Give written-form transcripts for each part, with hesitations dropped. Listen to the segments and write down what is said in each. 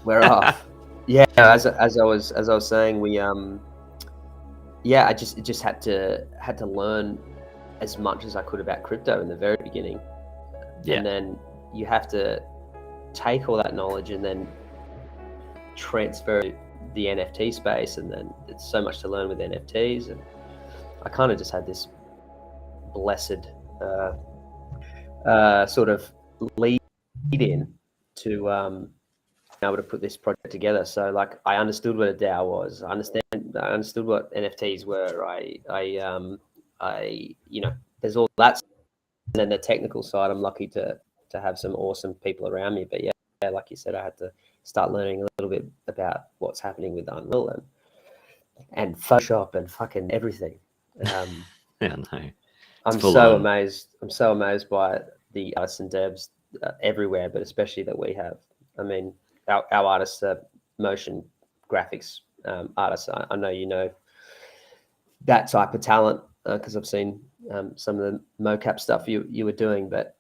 we're off. Yeah, as I was saying, we I just had to learn as much as I could about crypto in the very beginning, and then you have to take all that knowledge and then transfer the NFT space, and then it's so much to learn with NFTs, and I kind of just had this blessed sort of lead in to be able to put this project together. So like I understood what a DAO was. I understood what NFTs were. I there's all that, and then the technical side. I'm lucky to have some awesome people around me. But yeah, like you said, I had to start learning a little bit about what's happening with Unreal and Photoshop and fucking everything. Yeah, no. I'm so amazed by the artists and devs everywhere, but especially that we have. I mean, our artists are motion graphics artists. I know you know that type of talent because I've seen some of the mocap stuff you were doing. But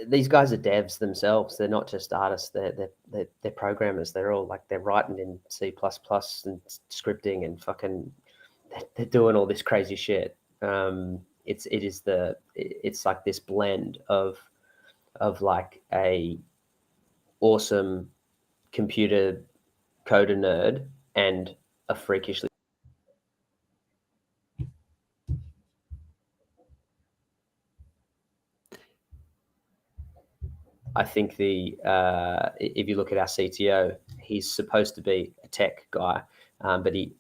these guys are devs themselves. They're not just artists. They're programmers. They're all like they're writing in C++ and scripting and fucking. They're doing all this crazy shit. It's like this blend of like a awesome computer coder nerd and a freakishly I think if you look at our CTO, he's supposed to be a tech guy, but he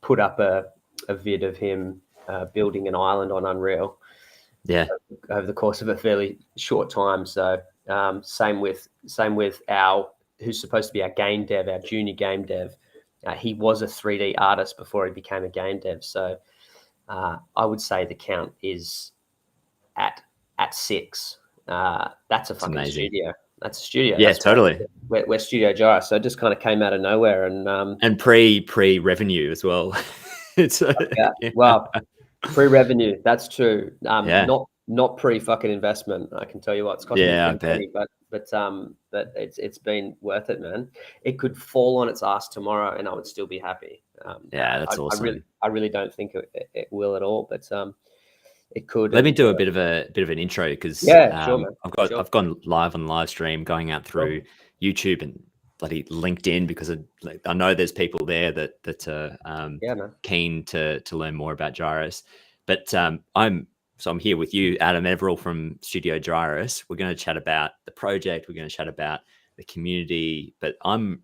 put up a vid of him building an island on Unreal over the course of a fairly short time. So same with our who's supposed to be our game dev, our junior game dev. He was a 3D artist before he became a game dev. So I would say the count is at 6. That's a fucking studio. That's a studio. Yeah, totally. We're Studio Gyris, so it just kind of came out of nowhere, and pre revenue as well. It's well, pre revenue. That's true. Not pre fucking investment. I can tell you what, it's costing me money, but it's been worth it, man. It could fall on its ass tomorrow, and I would still be happy. That's awesome. I really don't think it will at all, but it could. Let me do a bit of an intro because sure, I've gone live on live stream, going out through YouTube and bloody LinkedIn because I know there's people there that are keen to learn more about Gyris. But I'm here with you, Adam Everill from Studio Gyris. We're going to chat about the project. We're going to chat about the community, but I'm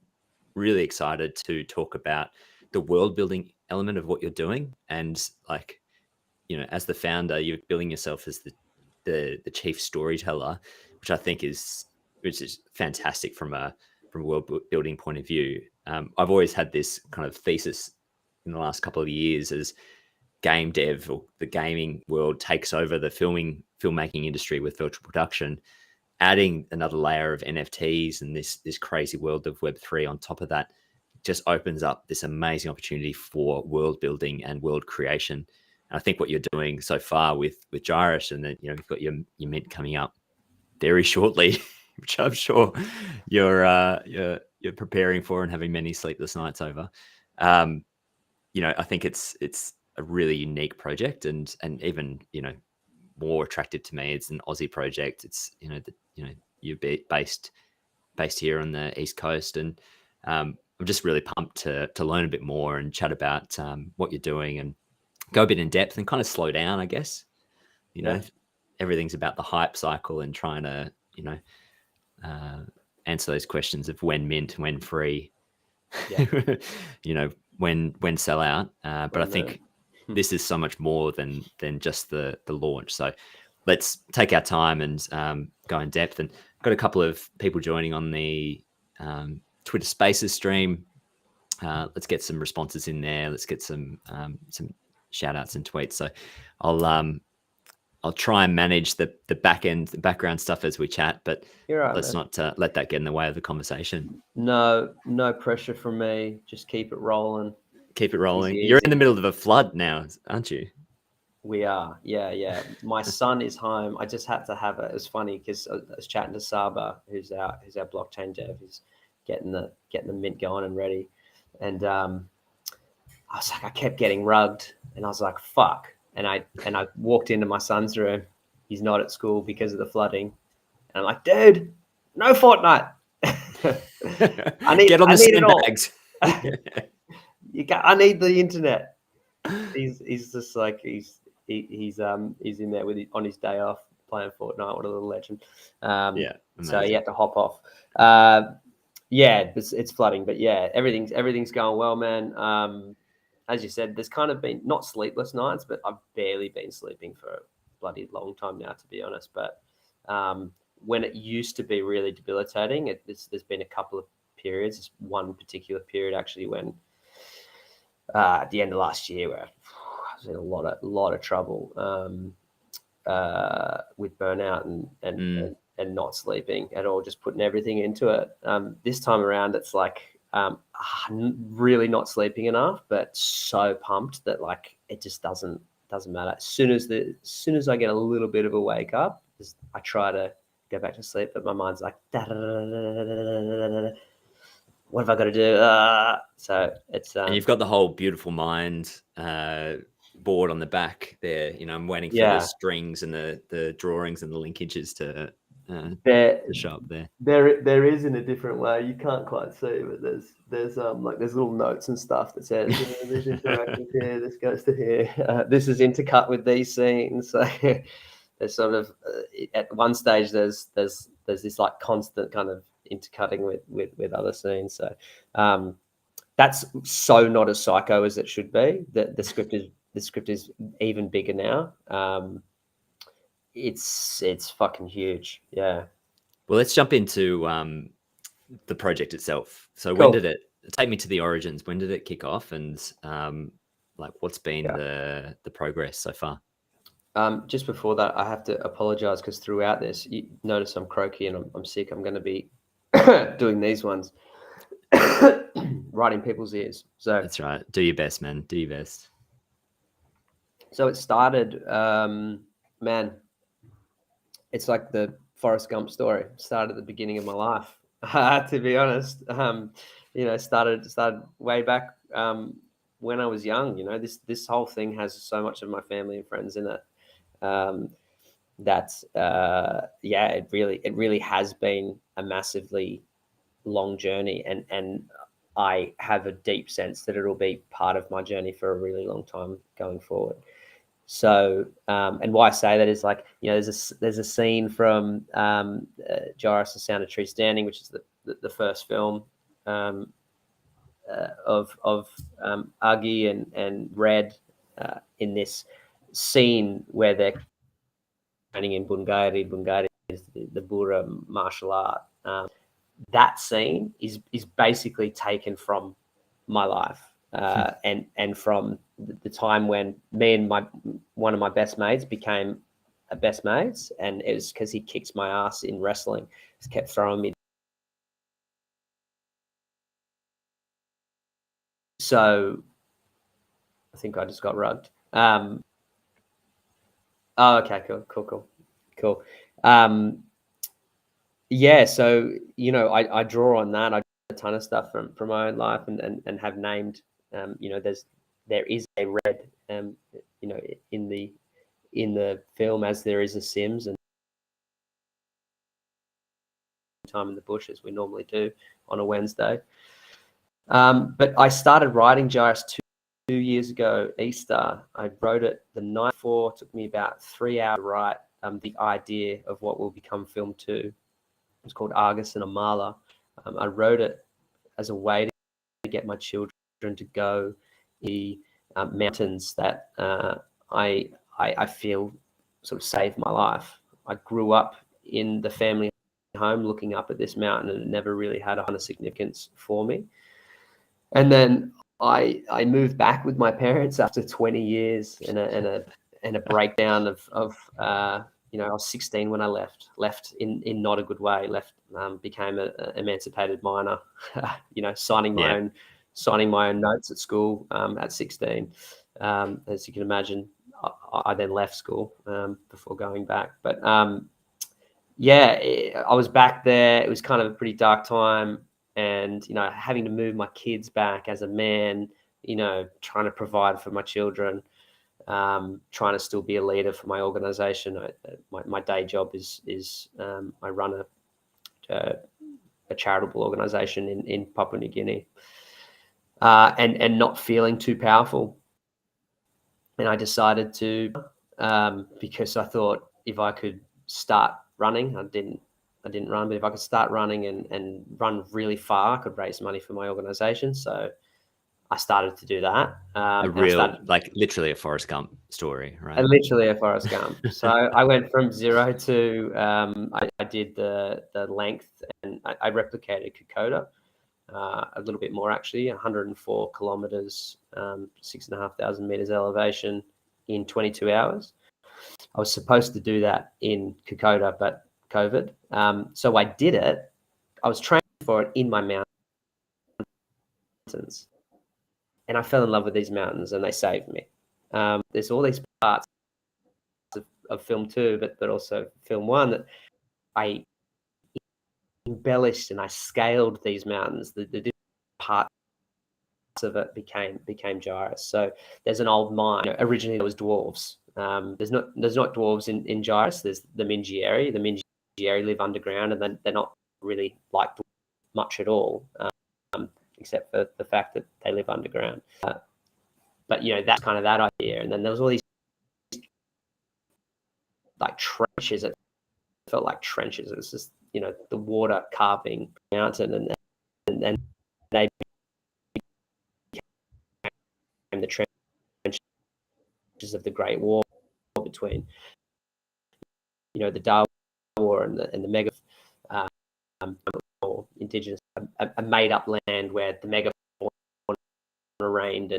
really excited to talk about the world building element of what you're doing. And like, as the founder, you're billing yourself as the chief storyteller, which I think is fantastic from a world building point of view. I've always had this kind of thesis in the last couple of years as game dev or the gaming world takes over the filmmaking industry with virtual production, adding another layer of NFTs and this crazy world of Web3 on top of that just opens up this amazing opportunity for world building and world creation. I think what you're doing so far with Gyris, and then you've got your mint coming up very shortly, which I'm sure you're preparing for and having many sleepless nights over. I think it's a really unique project, and even more attractive to me. It's an Aussie project. It's you're based here on the East Coast, and I'm just really pumped to learn a bit more and chat about what you're doing and go a bit in depth and kind of slow down, I guess. Everything's about the hype cycle and trying to, answer those questions of when mint, when free, when sell out. But I think this is so much more than just the launch. So let's take our time and go in depth. And I've got a couple of people joining on the Twitter Spaces stream. Let's get some responses in there. Let's get some shout outs and tweets. So I'll try and manage the background stuff as we chat, but let's not let that get in the way of the conversation. No pressure from me. Just keep it rolling. Keep it rolling. Easy. You're in the middle of a flood now, aren't you? We are, yeah. My son is home. I just had to have it. It was funny because I was chatting to Saba, who's our blockchain dev, who's getting the mint going and ready. And I was like, I kept getting rugged, and I was like, fuck. And I walked into my son's room. He's not at school because of the flooding. And I'm like, dude, no Fortnite. I need it all. I need the internet. He's just like he's in there on his day off playing Fortnite. What a little legend. So he had to hop off. It's flooding, but yeah, everything's going well, man. As you said, there's kind of been not sleepless nights, but I've barely been sleeping for a bloody long time now, to be honest. But when it used to be really debilitating, there's been a couple of periods. There's one particular period actually when at the end of last year where I was in a lot of trouble with burnout and not sleeping at all, just putting everything into it. This time around, it's like really not sleeping enough, but so pumped that like it just doesn't matter. As soon as I get a little bit of a wake up, I try to go back to sleep, but my mind's like, what have I got to do? So it's and you've got the whole Beautiful Mind board on the back there. You know, I'm waiting for the strings and the drawings and the linkages to show up there. There is in a different way. You can't quite see, but there's little notes and stuff that says this interactive here, this goes to here, this is intercut with these scenes. So there's sort of at one stage there's this like constant kind of intercutting with other scenes. So that's so not as psycho as it should be. The script is even bigger now. It's fucking huge. Yeah. Well, let's jump into the project itself. So cool. When did it take me to the origins? When did it kick off? And like what's been the progress so far? Just before that, I have to apologize because throughout this, you notice I'm croaky and I'm sick. I'm going to be doing these ones, right in people's ears. So that's right. Do your best, man. Do your best. So it started, man, it's like the Forrest Gump story. It started at the beginning of my life, to be honest. Started way back when I was young. You know, this whole thing has so much of my family and friends in it. It really has been a massively long journey, and I have a deep sense that it'll be part of my journey for a really long time going forward. So, and why I say that is like, you know, there's a scene from Gyris, The Sound of Tree Standing, which is the first film of Augie and Red in this scene where they're training in Bungari. Bungari is the Bura martial art. That scene is basically taken from my life. And from the time when me and one of my best mates became best mates, and it was because he kicked my ass in wrestling. He kept throwing me. So I think I just got rugged. Okay, cool. Yeah, so you know, I draw on that. I do a ton of stuff from my own life, and have named. You know, there is a Red, you know, in the film, as there is a Sims, and time in the bush as we normally do on a Wednesday. But I started writing Gyris 2 years ago, Easter. I wrote it the night before. It took me about 3 hours to write the idea of what will become film 2. It's called Argus and Amala. I wrote it as a way to get my children to go the mountains that I feel sort of saved my life. I grew up in the family home looking up at this mountain, and it never really had a ton of significance for me. And then I moved back with my parents after 20 years and a breakdown of you know, I was 16 when I left in not a good way, became an emancipated minor, you know, signing my own notes at school at 16. As you can imagine, I then left school before going back. But yeah, I was back there. It was kind of a pretty dark time, and having to move my kids back as a man, trying to provide for my children, trying to still be a leader for my organization. My day job is I run a charitable organization in Papua New Guinea, and not feeling too powerful. And I decided to, because I thought if I could start running, I didn't run, but if I could start running and run really far, I could raise money for my organization. So I started to do that. Literally a Forrest Gump story, right? Literally a Forrest Gump. So I went from 0 to, I did the length, and I replicated Kokoda. A little bit more actually, 104 kilometers, 6,500 meters elevation in 22 hours. I was supposed to do that in Kokoda, but COVID. So I did it. I was training for it in my mountains, and I fell in love with these mountains, and they saved me. There's all these parts of film 2, but also film 1 that I embellished and I scaled these mountains. The different parts of it became Gyris. So there's an old mine. Originally there was dwarves. There's not dwarves in Gyris. There's the Mingieri. The Mingieri live underground, and they're not really like much at all, except for the fact that they live underground. But that's kind of that idea. And then there was all these like trenches. It felt like trenches. It was just the water carving mountain, and then they became the trenches of the Great War between the Dar War and the Mega or indigenous, a made up land where the Mega reigned,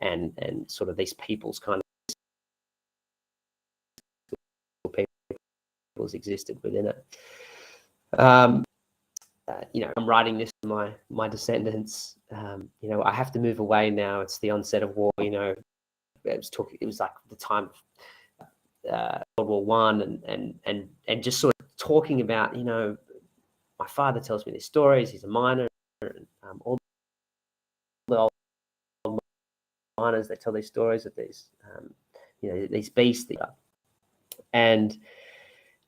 and sort of these peoples kind of peoples existed within it. I'm writing this to my descendants. I have to move away now. It's the onset of war. It was like the time of World War I, and just sort of talking about, my father tells me these stories. He's a miner, and all the old miners, they tell these stories of these, these beasts. And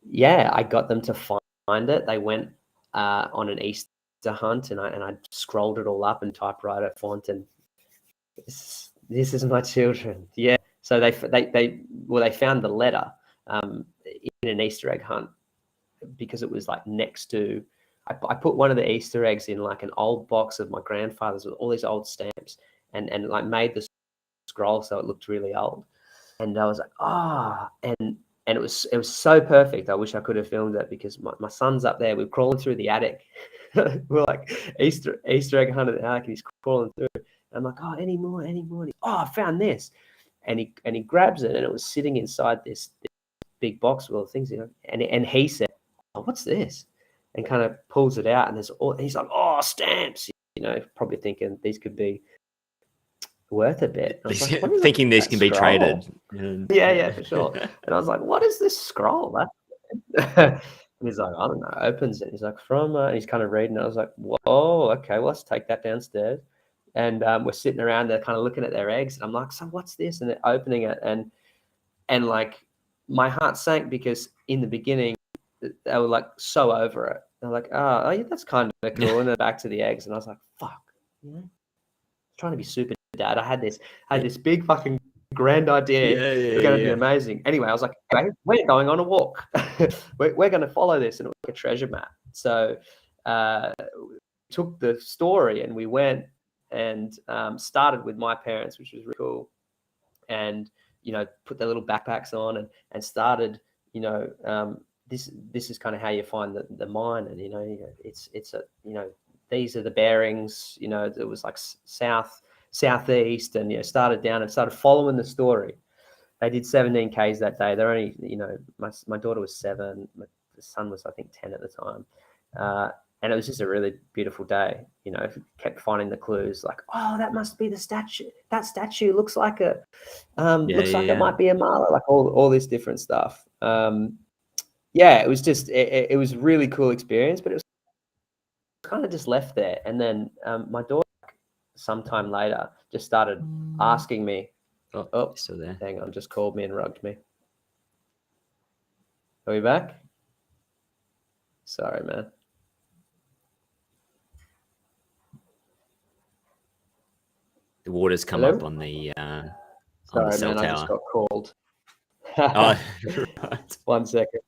yeah, I got them to find it. They went on an Easter hunt, and I scrolled it all up in typewriter font, and this is my children. Yeah. So they found the letter in an Easter egg hunt, because it was like next to. I put one of the Easter eggs in like an old box of my grandfather's with all these old stamps, and like made the scroll so it looked really old. And I was like, and it was so perfect. I wish I could have filmed it, because my son's up there. We're crawling through the attic. We're like Easter egg hunt at the attic, and he's crawling through. And I'm like, any more? I found this, and he grabs it, and it was sitting inside this big box with all the things, and he said, what's this? And kind of pulls it out, and he's like, stamps, probably thinking these could be worth a bit. Thinking these can be traded. Yeah, for sure. And I was like, what is this scroll? And he's like, I don't know. Opens it. He's like, and he's kind of reading it. I was like, whoa, okay, well, let's take that downstairs. And we're sitting around there kind of looking at their eggs. And I'm like, so what's this? And they're opening it. And like, my heart sank, because in the beginning, they were like so over it. They're like, oh yeah, that's kind of cool. And then back to the eggs. And I was like, fuck, trying to be super dad. I had this big fucking grand idea. It's going to be amazing. Anyway, I was like, okay, we're going on a walk. we're going to follow this, and it was like a treasure map. So we took the story, and we went and started with my parents, which was really cool. And put their little backpacks on, and started. This is kind of how you find the mine, and it's a these are the bearings. It was like southeast, and started down and started following the story. They did 17 Ks that day. They're only my daughter was 7, my son was I think 10 at the time, and it was just a really beautiful day. You know, kept finding the clues, like, oh, that must be the statue. That statue looks like a, it might be a mala, like all this different stuff. Yeah, it was just, it was a really cool experience, but it was kind of just left there. And then my daughter, sometime later, just started asking me, oh, still there. Hang on, just called me and rugged me. Are we back? Sorry, man. The water's come up on the sorry, cell man, tower. I just got called. Oh, right. 1 second.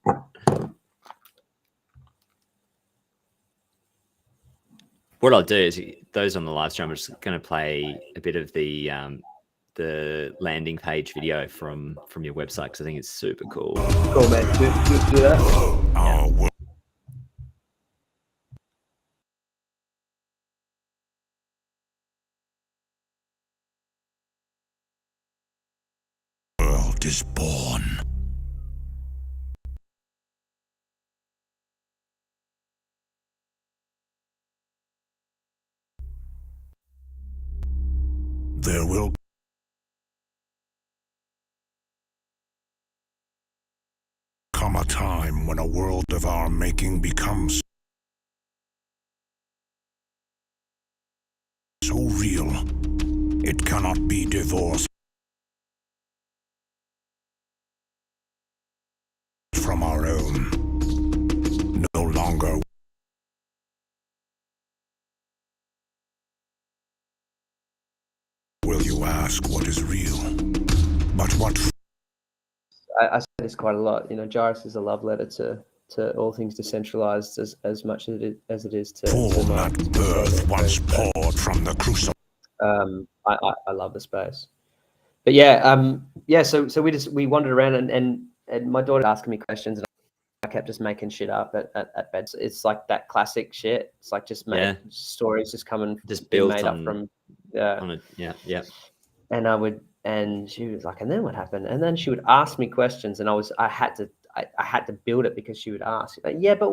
What I'll do is, those on the live stream, I'm just going to play a bit of the landing page video from your website, because I think it's super cool. Cool, man. Do that. Yeah. World is born. There will come a time when a world of our making becomes so real, it cannot be divorced from our own. No longer will you ask what is real, but what... I say this quite a lot. You know, Gyris is a love letter to all things decentralized as much as it is to that birth once poured from the crucible. I love the space. But yeah, so we wandered around and my daughter asking me questions, and I kept just making shit up at bed. It's like that classic shit. It's like just stories just coming, just built made on, up from yeah. And she was like, and then what happened? And then she would ask me questions, and I had to build it, because she would ask, like, yeah, but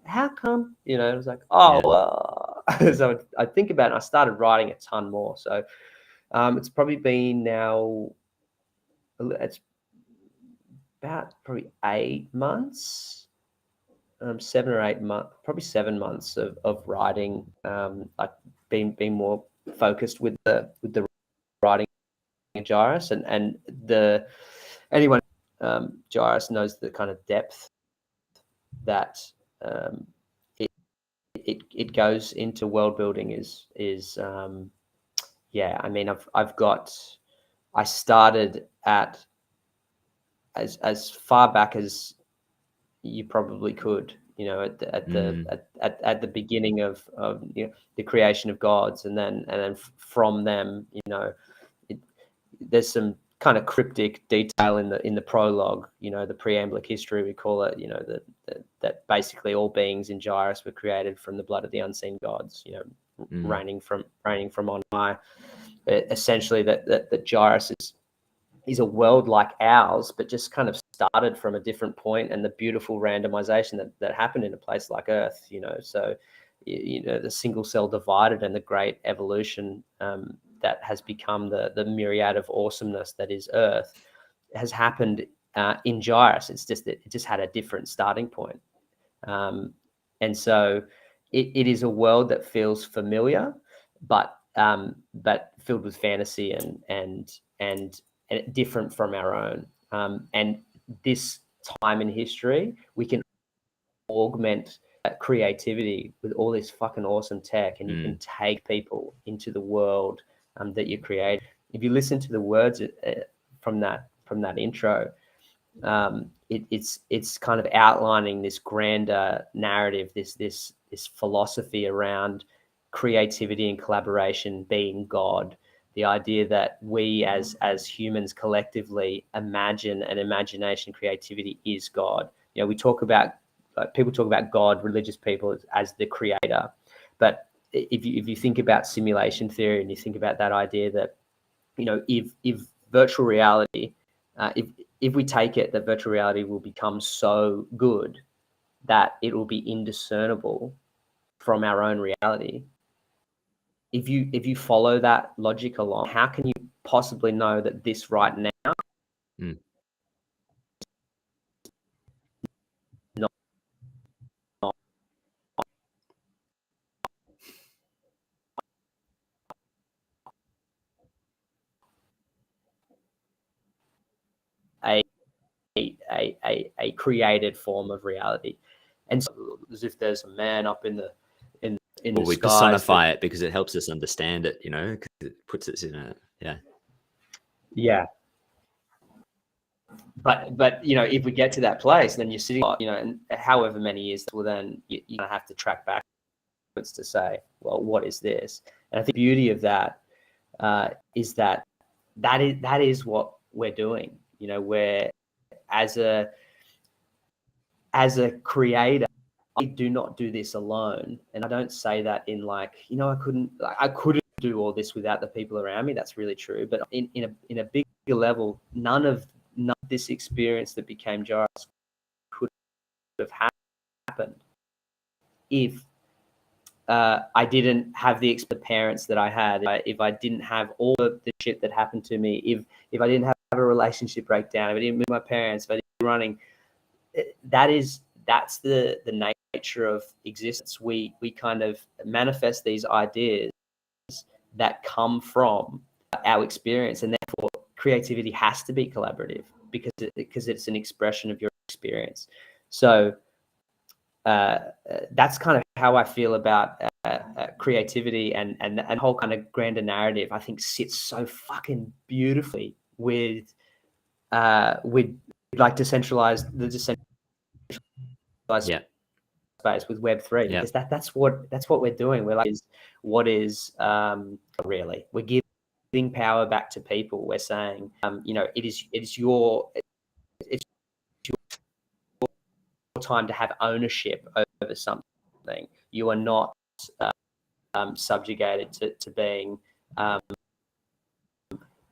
how come? You know, it was like, well. So I think about it, and I started writing a ton more. So it's probably been now, it's about probably 8 months, 7 or 8 months, probably 7 months of writing, like being more focused with the writing Gyris, and anyone Gyris knows the kind of depth that it goes into world building is I mean, I started at as far back as you probably could, you know, at the beginning of you know, the creation of gods, and then from them, you know, there's some kind of cryptic detail in the prologue, you know, the preamblic history, we call it, you know, that basically all beings in Gyris were created from the blood of the unseen gods, you know, reigning from on high. Essentially, that Gyris is a world like ours, but just kind of started from a different point, and the beautiful randomization that happened in a place like Earth, you know. So, you know, the single cell divided, and the great evolution that has become the myriad of awesomeness that is Earth has happened in Gyris. It's just that it just had a different starting point. And so it is a world that feels familiar, but filled with fantasy and different from our own. And this time in history, we can augment that creativity with all this fucking awesome tech, and you can take people into the world that you create. If you listen to the words from that intro, it's kind of outlining this grander narrative, this philosophy around creativity and collaboration being God. The idea that we as humans collectively imagine, and imagination, creativity is God. You know, we talk about, people talk about God, religious people, as the creator. But if you think about simulation theory, and you think about that idea that, you know, if virtual reality, if we take it that virtual reality will become so good that it will be indiscernible from our own reality. If you follow that logic along, how can you possibly know that this right now not a created form of reality? And so, as if there's a man up in the well, we personify it because it helps us understand it, you know, because it puts us in a yeah. But you know, if we get to that place, then you're sitting, you know, and however many years, well, then you're gonna have to track backwards to say, well, what is this? And I think the beauty of that is that is what we're doing. You know, where as a creator, I do not do this alone, and I don't say that in like, you know, I couldn't do all this without the people around me. That's really true. But in a bigger level, none of this experience that became Gyris could have happened if I didn't have the parents that I had, if I didn't have all of the shit that happened to me, if I didn't have a relationship breakdown, if I didn't meet my parents, if I didn't running, that's the nature of existence. We kind of manifest these ideas that come from our experience, and therefore creativity has to be collaborative because it's an expression of your experience. So that's kind of how I feel about creativity, and whole kind of grander narrative. I think sits so fucking beautifully with like decentralized space with Web3, because that's what we're doing. We're like, what is really, we're giving power back to people. We're saying, you know, it's your time to have ownership over something. You are not subjugated to being,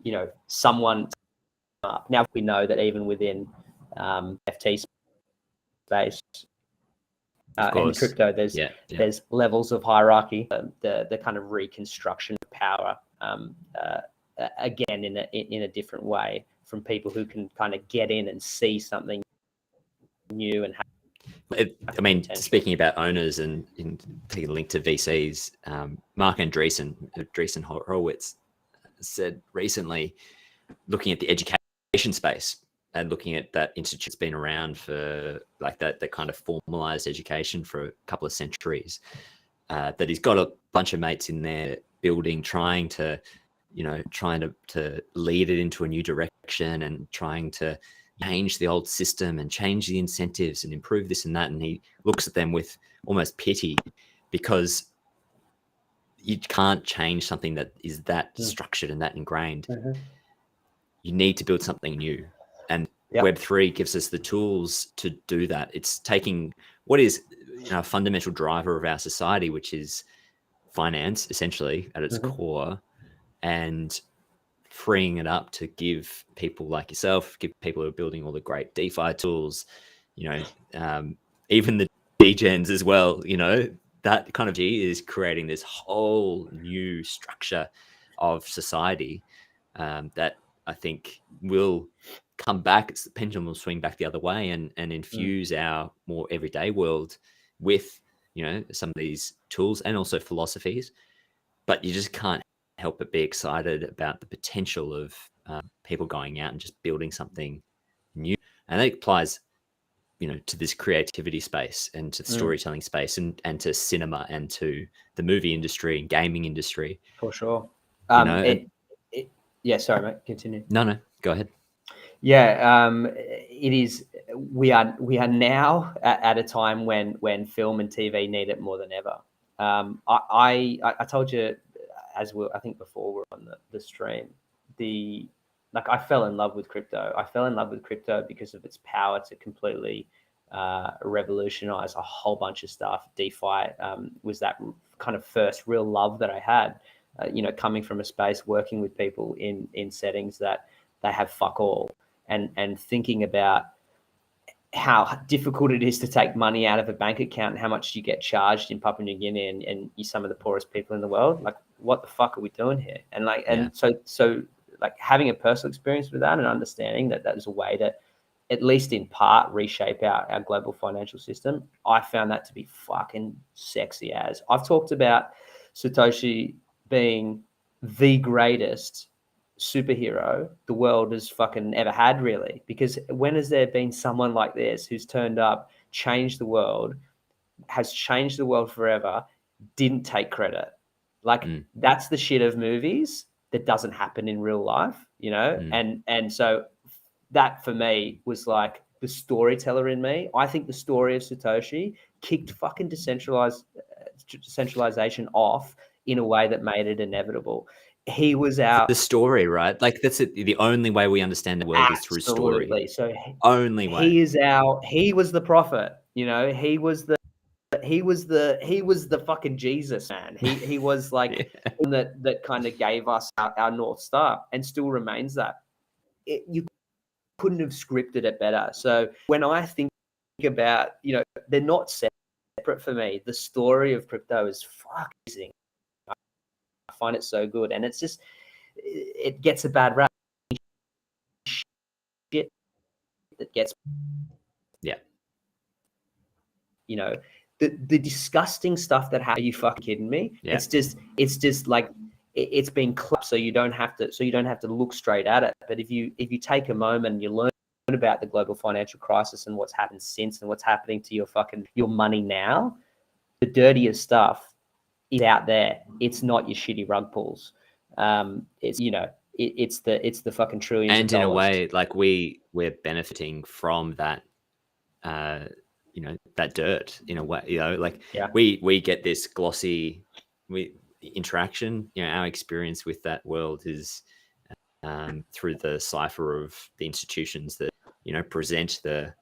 you know, someone up. Now we know that even within NFT space and crypto, there's levels of hierarchy. The kind of reconstruction of power, again in a different way, from people who can kind of get in and see something new and I mean, speaking about owners and taking a link to VCs, Mark Andreessen Horowitz said recently, looking at the education space and looking at that institute's been around for like that kind of formalized education for a couple of centuries, that he's got a bunch of mates in there building, trying to lead it into a new direction and trying to change the old system and change the incentives and improve this and that. And he looks at them with almost pity, because you can't change something that is that structured and that ingrained. You need to build something new. And Web3 gives us the tools to do that. It's taking what is, you know, a fundamental driver of our society, which is finance, essentially, at its core, and freeing it up to give people like yourself, give people who are building all the great DeFi tools, you know, even the degens as well, you know, that kind of is creating this whole new structure of society that I think will come back. It's the pendulum will swing back the other way and infuse our more everyday world with, you know, some of these tools and also philosophies. But you just can't help but be excited about the potential of people going out and just building something new. And that applies, you know, to this creativity space and to the storytelling space and to cinema and to the movie industry and gaming industry. For sure. You know, yeah, sorry, mate. Continue. No, go ahead. Yeah, it is. We are now at a time when film and TV need it more than ever. I told you, I think before we're on the stream, I fell in love with crypto. I fell in love with crypto because of its power to completely revolutionize a whole bunch of stuff. DeFi was that kind of first real love that I had, you know, coming from a space working with people in settings that they have fuck all, and thinking about how difficult it is to take money out of a bank account and how much you get charged in Papua New Guinea, and you're some of the poorest people in the world. Like, what the fuck are we doing here? And like, and so like having a personal experience with that and understanding that that is a way to, at least in part, reshape our global financial system. I found that to be fucking sexy as. I've talked about Satoshi being the greatest superhero the world has fucking ever had, really, because when has there been someone like this who's turned up, changed the world, has changed the world forever, didn't take credit? Like, that's the shit of movies that doesn't happen in real life, you know? And so that for me was like the storyteller in me. I think the story of Satoshi kicked fucking decentralization off in a way that made it inevitable. He was the story, right? Like, that's it. The only way we understand the world is through story. So only way. He was the prophet, you know. He was the fucking Jesus, man. He was like that kind of gave us our North Star, and still remains that. You couldn't have scripted it better. So when I think about, you know, they're not separate for me. The story of crypto is fucking. I find it so good, and it's just, it gets a bad rap. Shit that gets, you know, the disgusting stuff that happens. Are you fucking kidding me? Yeah. It's just like it's been clipped, so you don't have to look straight at it. But if you take a moment and you learn about the global financial crisis and what's happened since and what's happening to your money now, the dirtiest stuff is out there. It's not your shitty rug pulls. It's, you know, it's the fucking trillions. And in a way, like we're benefiting from that, you know, that dirt in a way, you know, like we get this glossy interaction. You know, our experience with that world is through the cipher of the institutions that, you know, present us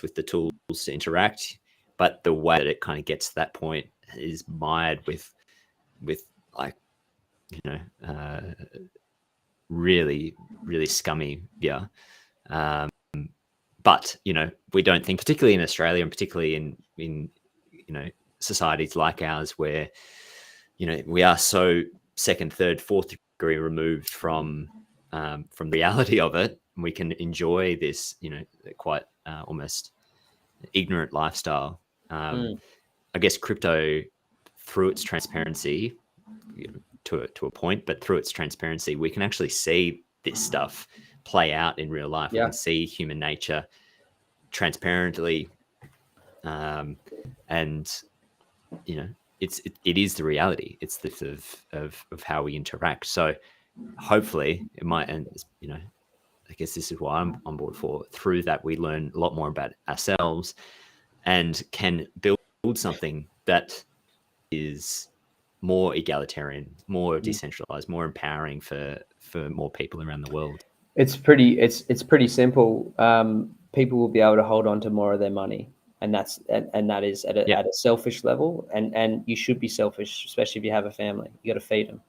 with the tools to interact. But the way that it kind of gets to that point is mired with like, you know, really, really scummy. Yeah. But, you know, we don't think, particularly in Australia and particularly in, you know, societies like ours where, you know, we are so second, third, fourth degree removed from reality of it. And we can enjoy this, you know, quite almost ignorant lifestyle. I guess crypto, through its transparency, you know, to a point, but through its transparency, we can actually see this stuff play out in real life. We can see human nature transparently, and you know, it is the reality. It's the of how we interact. So hopefully it might, and you know, I guess this is why I'm on board for. Through that, we learn a lot more about ourselves and can build something that is more egalitarian, more decentralized, more empowering for more people around the world. It's pretty simple. People will be able to hold on to more of their money, and that is at a selfish level. And you should be selfish, especially if you have a family. You got to feed them.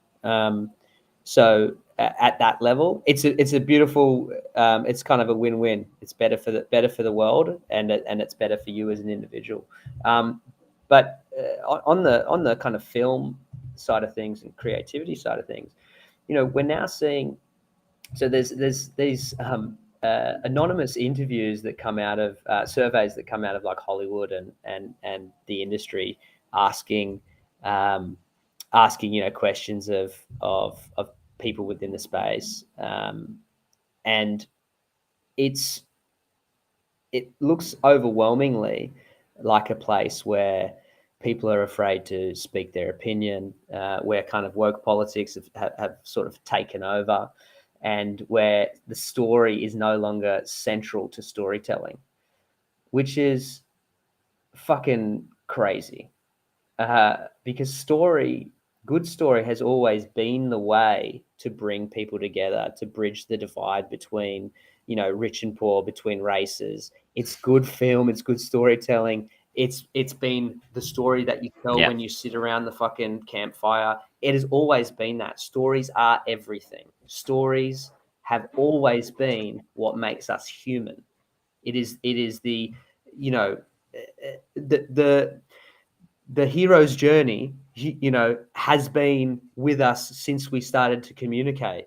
So at that level, it's a beautiful. It's kind of a win-win. It's better for the world, and it's better for you as an individual. But on the kind of film side of things and creativity side of things, you know, we're now seeing. So there's these anonymous interviews that come out of surveys that come out of like Hollywood and the industry, asking you know, questions of people within the space, and it looks overwhelmingly like a place where people are afraid to speak their opinion, where kind of woke politics have sort of taken over, and where the story is no longer central to storytelling, which is fucking crazy. Because good story has always been the way to bring people together, to bridge the divide between, you know, rich and poor, between races. It's good film, it's good storytelling. It's been the story that you tell when you sit around the fucking campfire. It has always been that. Stories are everything. Stories have always been what makes us human. It is the, you know, the hero's journey, you know, has been with us since we started to communicate.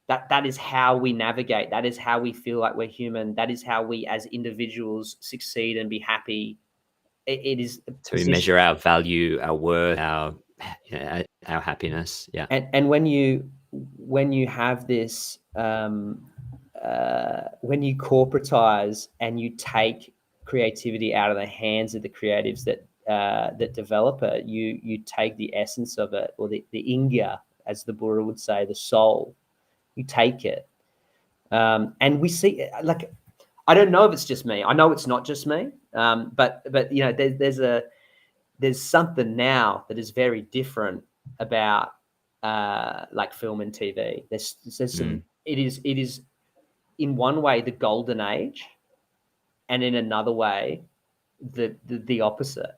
That is how we navigate. That is how we feel like we're human. That is how we as individuals succeed and be happy. It is to measure our value, our worth, our happiness. Yeah. And when you have this, when you corporatize and you take creativity out of the hands of the creatives that develop it, you take the essence of it, or the ingya, as the Buddha would say, the soul. You take it, and we see, like, I don't know if it's just me. I know it's not just me, but you know, there's something now that is very different about like film and TV. There's some. It is in one way the golden age, and in another way the opposite.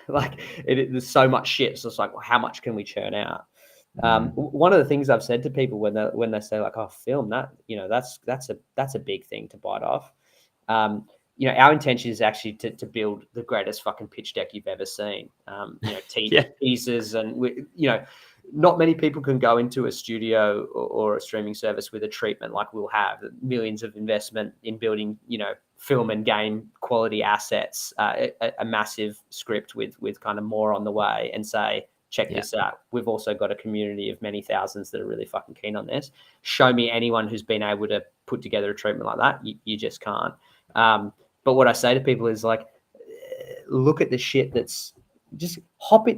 Like there's so much shit. So it's like, well, how much can we churn out? One of the things I've said to people when they say like, oh, film, that, you know, that's a big thing to bite off. You know, our intention is actually to build the greatest fucking pitch deck you've ever seen. You know, teasers, and you know, not many people can go into a studio or a streaming service with a treatment like we'll have. Millions of investment in building, you know, film and game quality assets, a massive script with kind of more on the way, and say, check this out. We've also got a community of many thousands that are really fucking keen on this. Show me anyone who's been able to put together a treatment like that. You just can't. But what I say to people is like, look at the shit that's just hop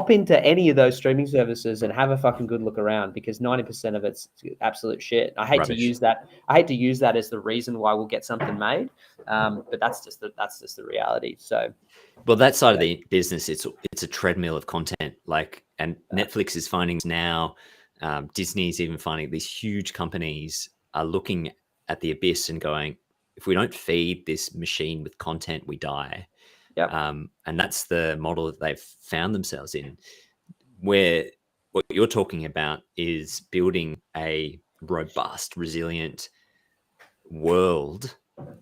into any of those streaming services and have a fucking good look around, because 90% of it's absolute shit. I hate to use that. I hate to use that as the reason why we'll get something made. But that's just the reality. So, well, that side of the business, it's a treadmill of content. Like, and Netflix is finding now, Disney's even finding these huge companies are looking at the abyss and going, if we don't feed this machine with content, we die. And that's the model that they've found themselves in, where what you're talking about is building a robust, resilient world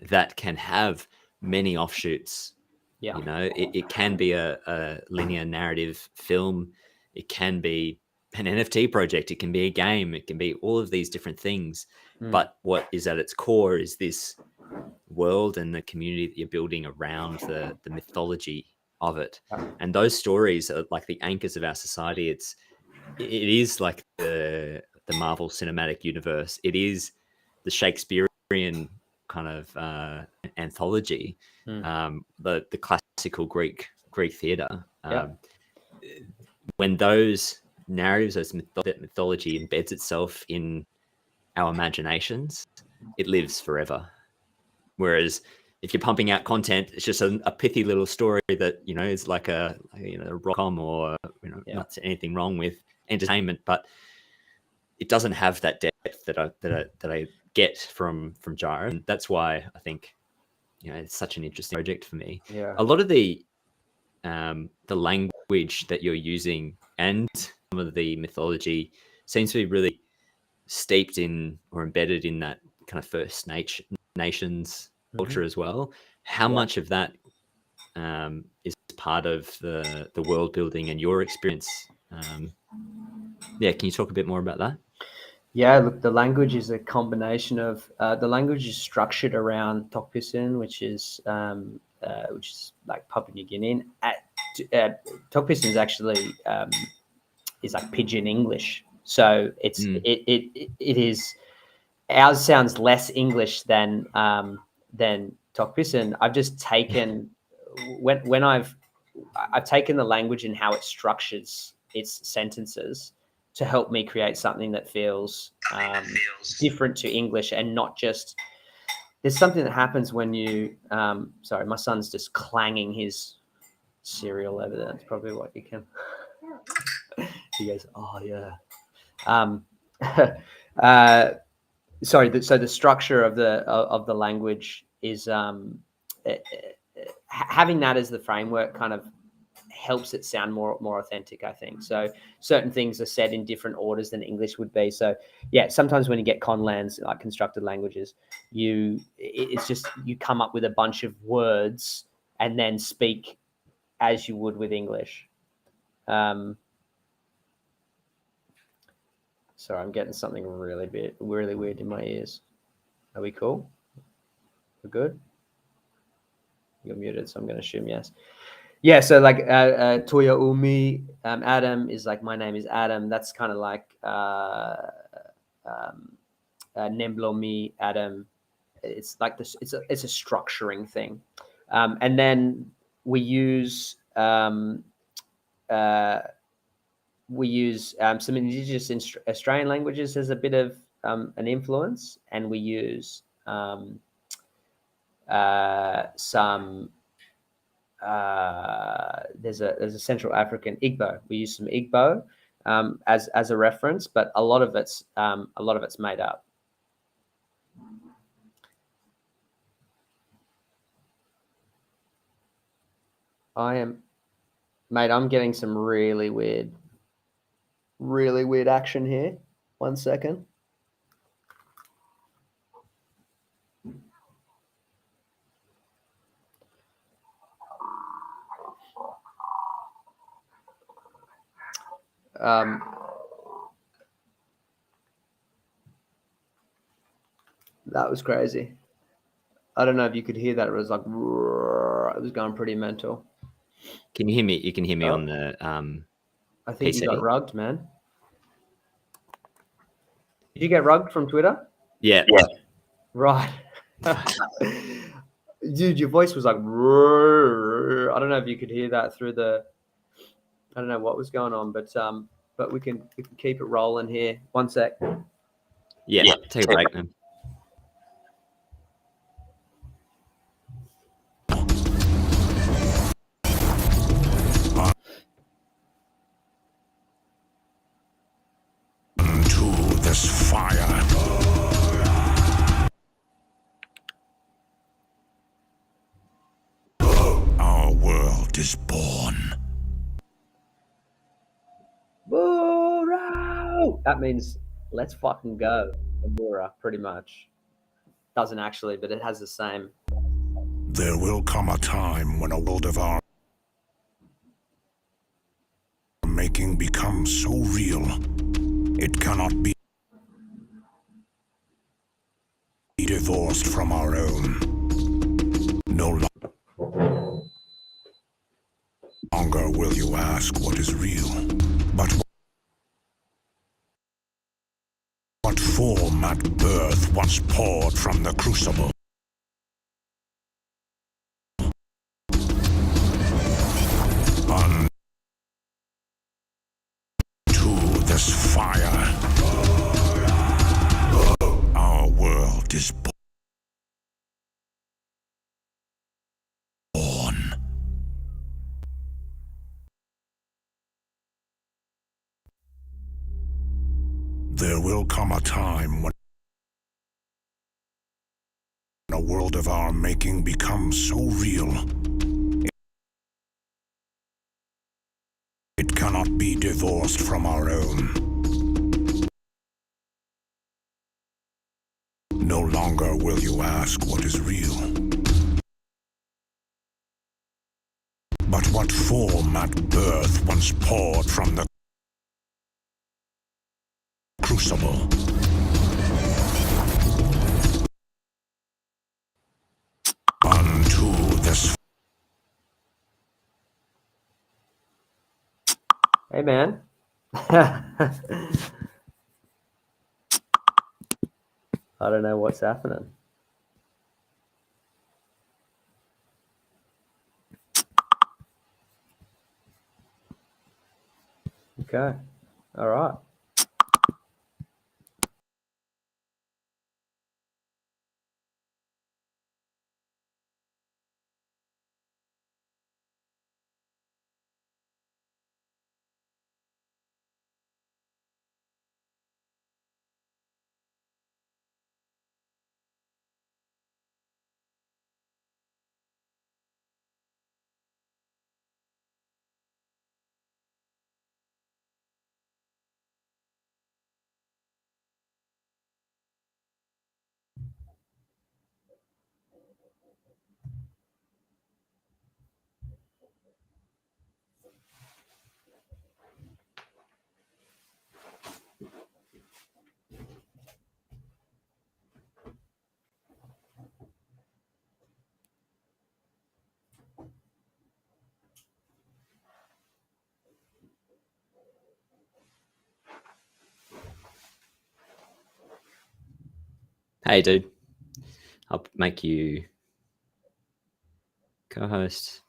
that can have many offshoots. You know, it can be a linear narrative film. It can be an NFT project. It can be a game. It can be all of these different things. But what is at its core is this world and the community that you're building around the mythology of it. And those stories are like the anchors of our society. It is like the Marvel Cinematic Universe. It is the Shakespearean kind of anthology, the classical Greek theater. When those narratives, that mythology embeds itself in our imaginations, it lives forever. Whereas if you're pumping out content, it's just a pithy little story that, you know, is like a rom-com, or, you know, not anything wrong with entertainment, but it doesn't have that depth that I get from Gyro. And that's why I think, you know, it's such an interesting project for me. A lot of the language that you're using and some of the mythology seems to be really steeped in or embedded in that kind of First Nations culture as well. How much of that is part of the world building and your experience? Can you talk a bit more about that? Yeah, look, the language is a combination of the language is structured around Tokpisin, which is like Papua New Guinean. Tokpisin is actually is like Pidgin English, so it is. Ours sounds less English than Tokpisin. I've just taken when I've taken the language and how it structures its sentences to help me create something that feels different to English, and not just. There's something that happens when you. Sorry, my son's just clanging his cereal over there. That's probably what you can. He goes, "Oh yeah." Sorry. So the structure of the language is having that as the framework kind of helps it sound more authentic, I think. So certain things are said in different orders than English would be. So yeah, sometimes when you get conlands, like constructed languages, it's just you come up with a bunch of words and then speak as you would with English. Sorry, I'm getting something really weird in my ears. Are we cool? We're good? You're muted, so I'm going to assume yes. Yeah, so like Toya Umi, Adam is like, my name is Adam. That's kind of like Nemblomi, Adam. It's like this. It's a structuring thing, and then we use some indigenous Australian languages as a bit of an influence, and we use some there's a Central African Igbo. We use some Igbo as a reference, but a lot of it's made up. I'm getting some really weird action here. 1 second. That was crazy. I don't know if you could hear that. It was like, it was going pretty mental. Can you hear me? You can hear me on the I think PC. You got rugged, man. Did you get rugged from Twitter? Yeah. Right. Dude, your voice was like, I don't know if you could hear that through the, I don't know what was going on, but we can keep it rolling here. 1 sec. Yeah. Take a break, man. Fire. Our world is born. Boo-row! That means let's fucking go. Bura, pretty much. Doesn't actually, but it has the same. There will come a time when a world of our making becomes so real, it cannot be divorced from our own. No longer will you ask what is real, but what form at birth once poured from the crucible. Unto this fire, our world is born. There will come a time when a world of our making becomes so real, it cannot be divorced from our own. No longer will you ask what is real, but what form at birth once poured from the crucible. Unto this. Hey, man. I don't know what's happening. Okay. All right. Hey, dude. I'll make you co-host.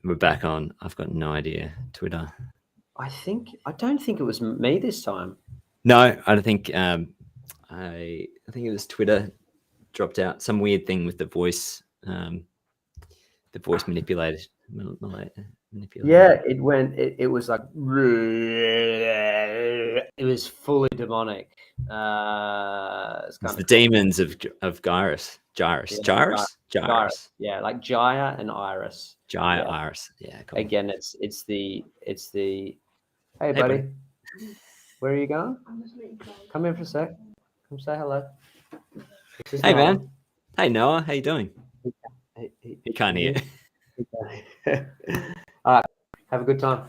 We're back on. I've got no idea. Twitter. I don't think it was me this time. No, I don't think. I think it was Twitter dropped out. Some weird thing with the voice. The voice manipulator. Yeah, it went. It was like it was fully demonic. It's the demons of Gyris. Gyris. Yeah, like Jaya and Iris. Jaya, yeah. Iris. Yeah. Cool. Again, it's the. Hey, buddy. Where are you going? Come in for a sec. Come say hello. Hey, man. Hey, Noah. How you doing? He can't hear. All right. Have a good time.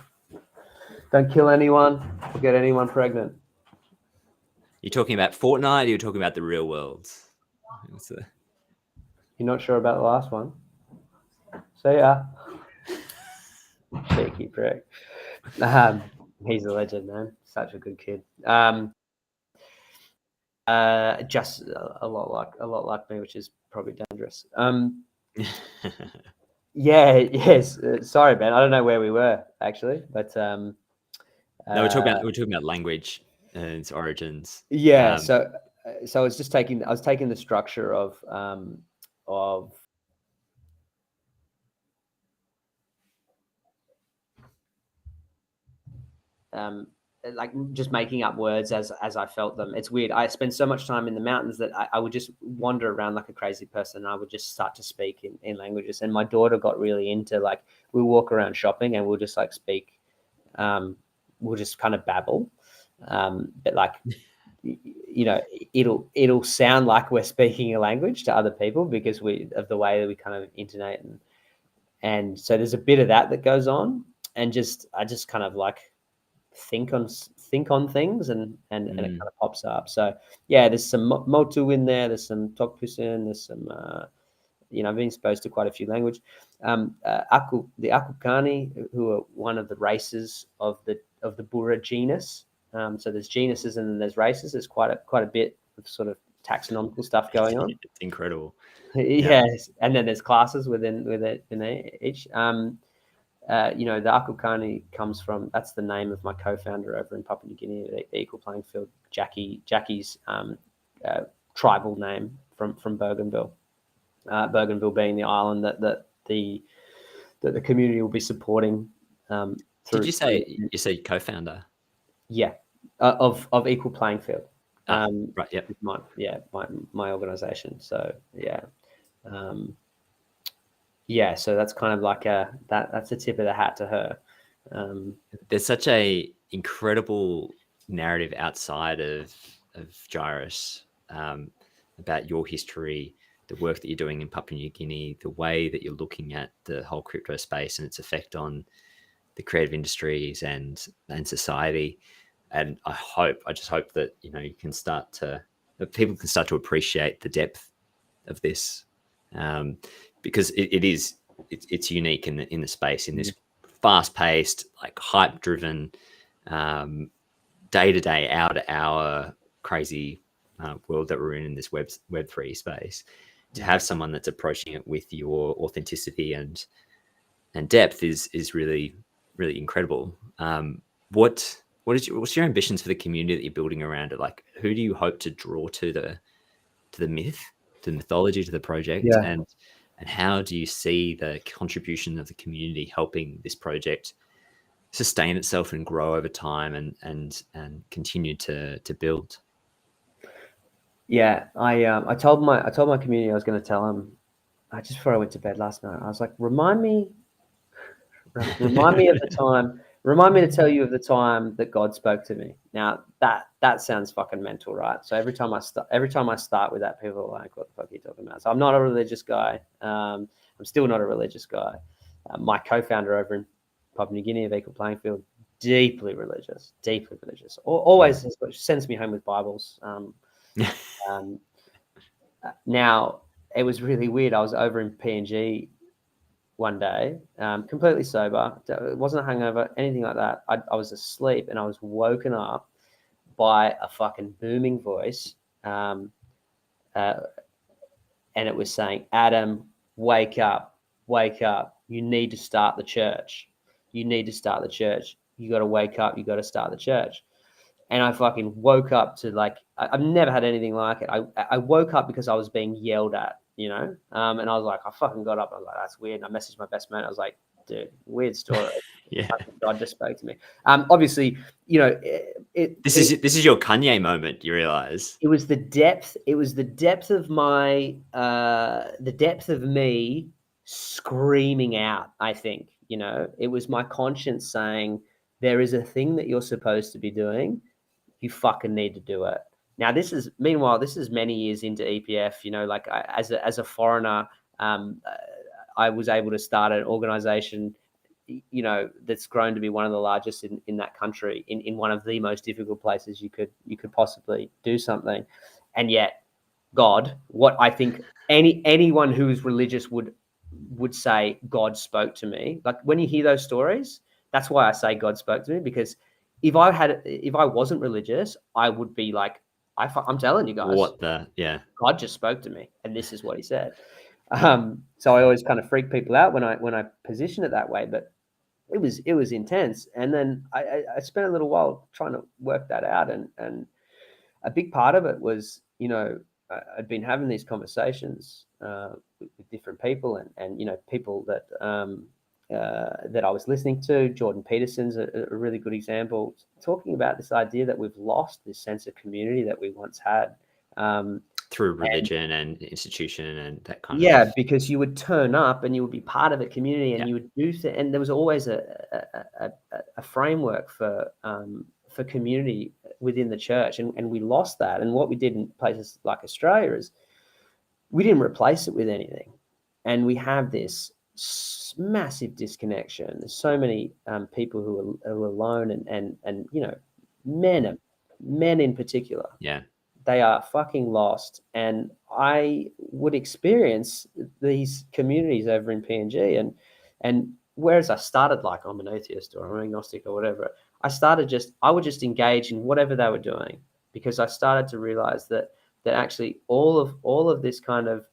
Don't kill anyone or get anyone pregnant. You're talking about Fortnite or you're talking about the real world? You're not sure about the last one? See ya. Cheeky prick. He's a legend, man. Such a good kid. Just a lot like me, which is probably dangerous. Yeah. Yes. Sorry, man. I don't know where we were actually, but no, we're talking about language and its origins. Yeah. So I was just taking the structure of like just making up words as I felt them. It's weird. I spend so much time in the mountains that I would just wander around like a crazy person. And I would just start to speak in languages. And my daughter got really into, like, we walk around shopping and we'll just like speak. We'll just kind of babble. But like, you know, it'll sound like we're speaking a language to other people because of the way that we kind of intonate. And so there's a bit of that goes on. And I just kind of like, think on things and it kind of pops up. So yeah, there's some Motu in there, there's some Tokpusin, there's some I've been exposed to quite a few language. The Akukani, who are one of the races of the Bura genus. So there's genuses and then there's races. There's quite a bit of sort of taxonomical stuff going on. It's incredible. Yes, and then there's classes within each. The Akukani comes from, that's the name of my co-founder over in Papua New Guinea, the Equal Playing Field, Jackie's tribal name from Bougainville. Bougainville being the island that the community will be supporting. Did you say co-founder? Yeah, of Equal Playing Field. Right. Yeah. My organization. So yeah. Yeah, so that's kind of like that's a tip of the hat to her. There's such a incredible narrative outside of Gyris about your history, the work that you're doing in Papua New Guinea, the way that you're looking at the whole crypto space and its effect on the creative industries and society. And I just hope that you can that people can start to appreciate the depth of this. Because it's unique in the space, in this fast-paced, like hype-driven, day-to-day, hour-to-hour crazy world that we're in this Web3 space. To have someone that's approaching it with your authenticity and depth is really, really incredible. What's your ambitions for the community that you're building around it? Like, who do you hope to draw to the myth, to the mythology, to the project? Yeah. And how do you see the contribution of the community helping this project sustain itself and grow over time and continue to build? Yeah, I told my community I was going to tell them just before I went to bed last night. I was like, remind me of the time Remind me to tell you of the time that God spoke to me. Now that sounds fucking mental, right? So every time I start with that, people are like, "What the fuck are you talking about?" So I'm not a religious guy. I'm still not a religious guy. My co-founder over in Papua New Guinea of Equal Playing Field, deeply religious. Always sends me home with Bibles. Now it was really weird. I was over in PNG one day, completely sober. It wasn't a hangover, anything like that. I was asleep and I was woken up by a fucking booming voice. And it was saying, "Adam, wake up, wake up. You need to start the church. You need to start the church. You got to wake up. You got to start the church." And I fucking woke up to I've never had anything like it. I woke up because I was being yelled at, and I was like, I fucking got up. I was like, that's weird. And I messaged my best mate. I was like, dude, weird story. Yeah. God just spoke to me. Obviously, this is your Kanye moment. You realize it was the depth. It was the depth of the depth of me screaming out. I think, it was my conscience saying, there is a thing that you're supposed to be doing. You fucking need to do it. Now, this is many years into EPF, as a foreigner, I was able to start an organization, that's grown to be one of the largest in that country, in one of the most difficult places you could possibly do something. And yet God, what I think anyone who is religious would say, God spoke to me. Like when you hear those stories, that's why I say God spoke to me, because if I wasn't religious, I would be like, I'm telling you guys, God just spoke to me, and this is what He said. So I always kind of freak people out when I position it that way, but it was intense. And then I spent a little while trying to work that out, and a big part of it was, I'd been having these conversations with different people, and people that that I was listening to. Jordan Peterson's a really good example, talking about this idea that we've lost this sense of community that we once had. Through religion and institution and that kind of... Yeah, because you would turn up and you would be part of a community, and you would do and there was always a framework for community within the church, and we lost that. And what we did in places like Australia is we didn't replace it with anything, and we have this massive disconnection. There's so many people who are alone, and men in particular. Yeah. They are fucking lost. And I would experience these communities over in PNG, and whereas I started like, I'm an atheist or I'm agnostic or whatever, I would just engage in whatever they were doing, because I started to realize that actually all of this kind of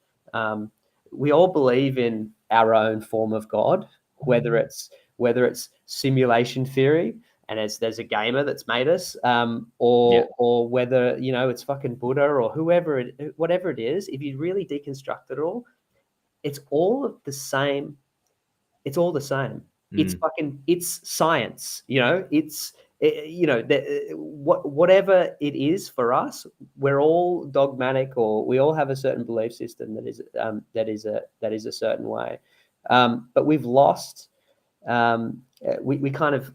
we all believe in our own form of God, whether it's simulation theory, and there's a gamer that's made us, or whether it's fucking Buddha or whatever it is. If you really deconstruct it all, it's all the same. It's all the same. It's science. Whatever it is for us, we're all dogmatic, or we all have a certain belief system that is a certain way. But we've lost. We kind of,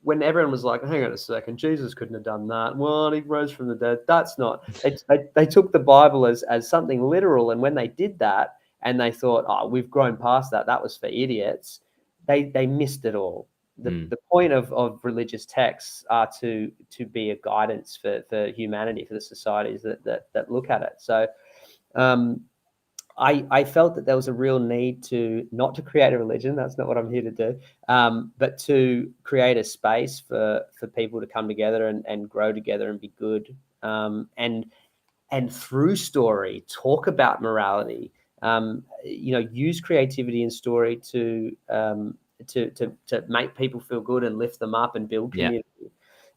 when everyone was like, hang on a second, Jesus couldn't have done that. Well, He rose from the dead. That's not. They took the Bible as something literal, and when they did that, and they thought, oh, we've grown past that. That was for idiots. They missed it all. The point of religious texts are to be a guidance for humanity, for the societies that look at it. So I felt that there was a real need not to create a religion. That's not what I'm here to do, but to create a space for people to come together and grow together and be good, and through story talk about morality. Use creativity and story to make people feel good and lift them up and build community.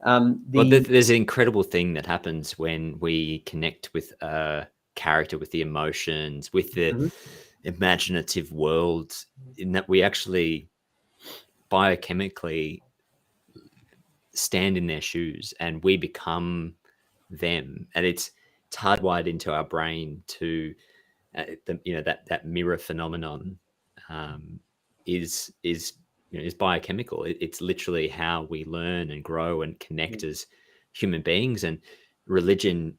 There's an incredible thing that happens when we connect with a character, with the emotions, with the imaginative world, in that we actually biochemically stand in their shoes and we become them, and it's hardwired into our brain to that mirror phenomenon is is biochemical. It's literally how we learn and grow and connect as human beings. And religion